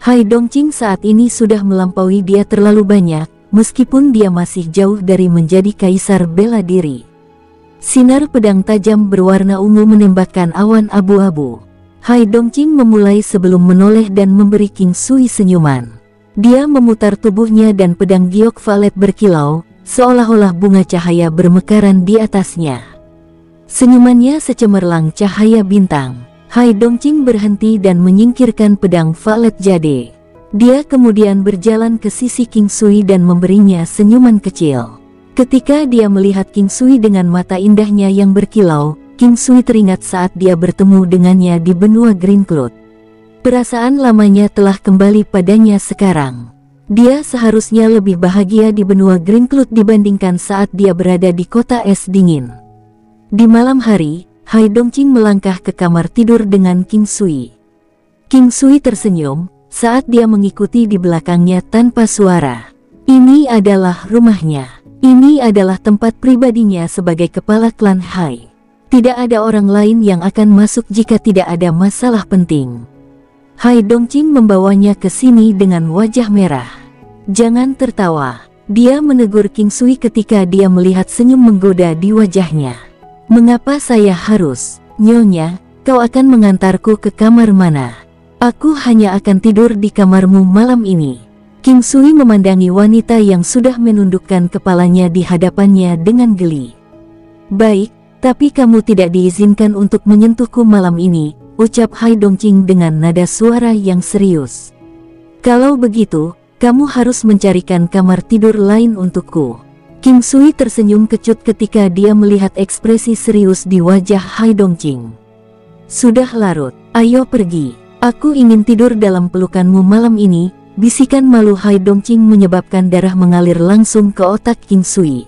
Hai Dongqing saat ini sudah melampaui dia terlalu banyak, meskipun dia masih jauh dari menjadi kaisar bela diri. Sinar pedang tajam berwarna ungu menembakkan awan abu-abu. Hai Dongqing memulai sebelum menoleh dan memberi King Sui senyuman. Dia memutar tubuhnya dan pedang giok valet berkilau, seolah-olah bunga cahaya bermekaran di atasnya. Senyumannya secemerlang cahaya bintang. Hai Dongqing berhenti dan menyingkirkan pedang valet jade. Dia kemudian berjalan ke sisi King Sui dan memberinya senyuman kecil. Ketika dia melihat King Sui dengan mata indahnya yang berkilau, King Sui teringat saat dia bertemu dengannya di benua Green Cloud. Perasaan lamanya telah kembali padanya sekarang. Dia seharusnya lebih bahagia di benua Green Cloud dibandingkan saat dia berada di kota es dingin. Di malam hari, Hai Dongqing melangkah ke kamar tidur dengan King Sui. King Sui tersenyum saat dia mengikuti di belakangnya tanpa suara. Ini adalah rumahnya. Ini adalah tempat pribadinya sebagai kepala klan Hai. Tidak ada orang lain yang akan masuk jika tidak ada masalah penting. Hai Dongqing membawanya ke sini dengan wajah merah. Jangan tertawa. Dia menegur King Sui ketika dia melihat senyum menggoda di wajahnya. Mengapa saya harus, Nyonya, kau akan mengantarku ke kamar mana? Aku hanya akan tidur di kamarmu malam ini. King Sui memandangi wanita yang sudah menundukkan kepalanya di hadapannya dengan geli. Baik, tapi kamu tidak diizinkan untuk menyentuhku malam ini, ucap Hai Dongqing dengan nada suara yang serius. Kalau begitu, kamu harus mencarikan kamar tidur lain untukku. King Sui tersenyum kecut ketika dia melihat ekspresi serius di wajah Hai Dongqing. Sudah larut, ayo pergi. Aku ingin tidur dalam pelukanmu malam ini, bisikan malu Hai Dongqing menyebabkan darah mengalir langsung ke otak King Sui.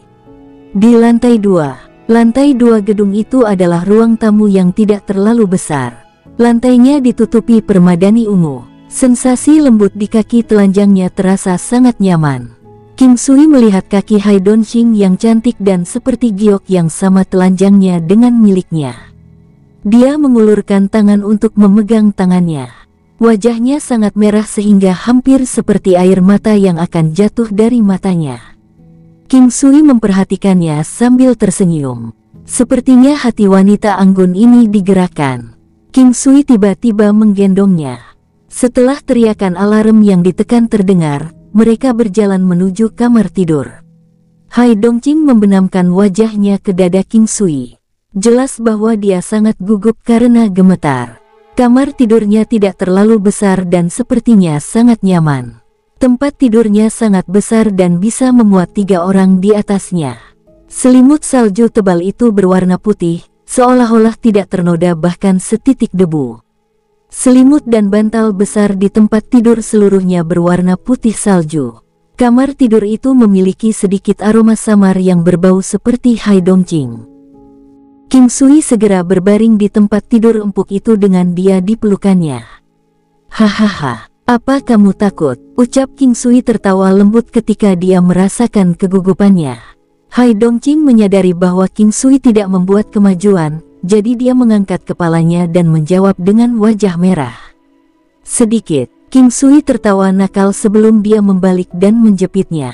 Di lantai 2 gedung itu adalah ruang tamu yang tidak terlalu besar. Lantainya ditutupi permadani ungu. Sensasi lembut di kaki telanjangnya terasa sangat nyaman. King Sui melihat kaki Hai Dongqing yang cantik dan seperti giok yang sama telanjangnya dengan miliknya. Dia mengulurkan tangan untuk memegang tangannya. Wajahnya sangat merah sehingga hampir seperti air mata yang akan jatuh dari matanya. King Sui memperhatikannya sambil tersenyum. Sepertinya hati wanita anggun ini digerakkan. King Sui tiba-tiba menggendongnya. Setelah teriakan alarm yang ditekan terdengar, mereka berjalan menuju kamar tidur. Hai Dongqing membenamkan wajahnya ke dada King Sui. Jelas bahwa dia sangat gugup karena gemetar. Kamar tidurnya tidak terlalu besar dan sepertinya sangat nyaman. Tempat tidurnya sangat besar dan bisa memuat 3 orang di atasnya. Selimut salju tebal itu berwarna putih, seolah-olah tidak ternoda bahkan setitik debu. Selimut dan bantal besar di tempat tidur seluruhnya berwarna putih salju. Kamar tidur itu memiliki sedikit aroma samar yang berbau seperti Hai Dongqing. King Sui segera berbaring di tempat tidur empuk itu dengan dia di pelukannya. Hahaha, apa kamu takut? Ucap King Sui tertawa lembut ketika dia merasakan kegugupannya. Hai Dongqing menyadari bahwa King Sui tidak membuat kemajuan. Jadi dia mengangkat kepalanya dan menjawab dengan wajah merah. Sedikit, King Sui tertawa nakal sebelum dia membalik dan menjepitnya.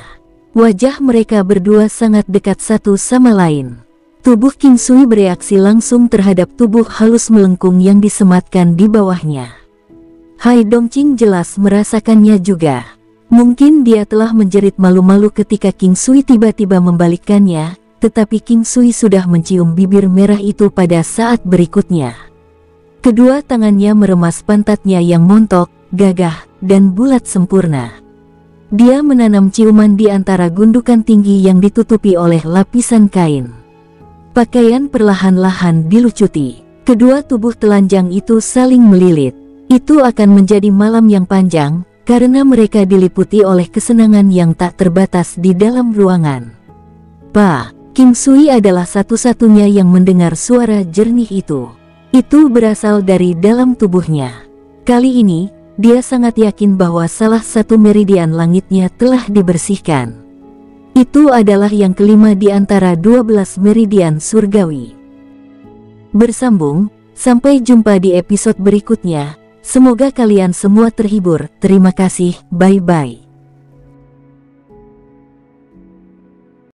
Wajah mereka berdua sangat dekat satu sama lain. Tubuh King Sui bereaksi langsung terhadap tubuh halus melengkung yang disematkan di bawahnya. Hai Dongqing jelas merasakannya juga. Mungkin dia telah menjerit malu-malu ketika King Sui tiba-tiba membalikkannya. Tetapi King Sui sudah mencium bibir merah itu pada saat berikutnya. Kedua tangannya meremas pantatnya yang montok, gagah, dan bulat sempurna. Dia menanam ciuman di antara gundukan tinggi yang ditutupi oleh lapisan kain. Pakaian perlahan-lahan dilucuti. Kedua tubuh telanjang itu saling melilit. Itu akan menjadi malam yang panjang, karena mereka diliputi oleh kesenangan yang tak terbatas di dalam ruangan. Pak! King Sui adalah satu-satunya yang mendengar suara jernih itu. Itu berasal dari dalam tubuhnya. Kali ini, dia sangat yakin bahwa salah satu meridian langitnya telah dibersihkan. Itu adalah yang kelima di antara 12 meridian surgawi. Bersambung, sampai jumpa di episode berikutnya. Semoga kalian semua terhibur. Terima kasih, bye-bye.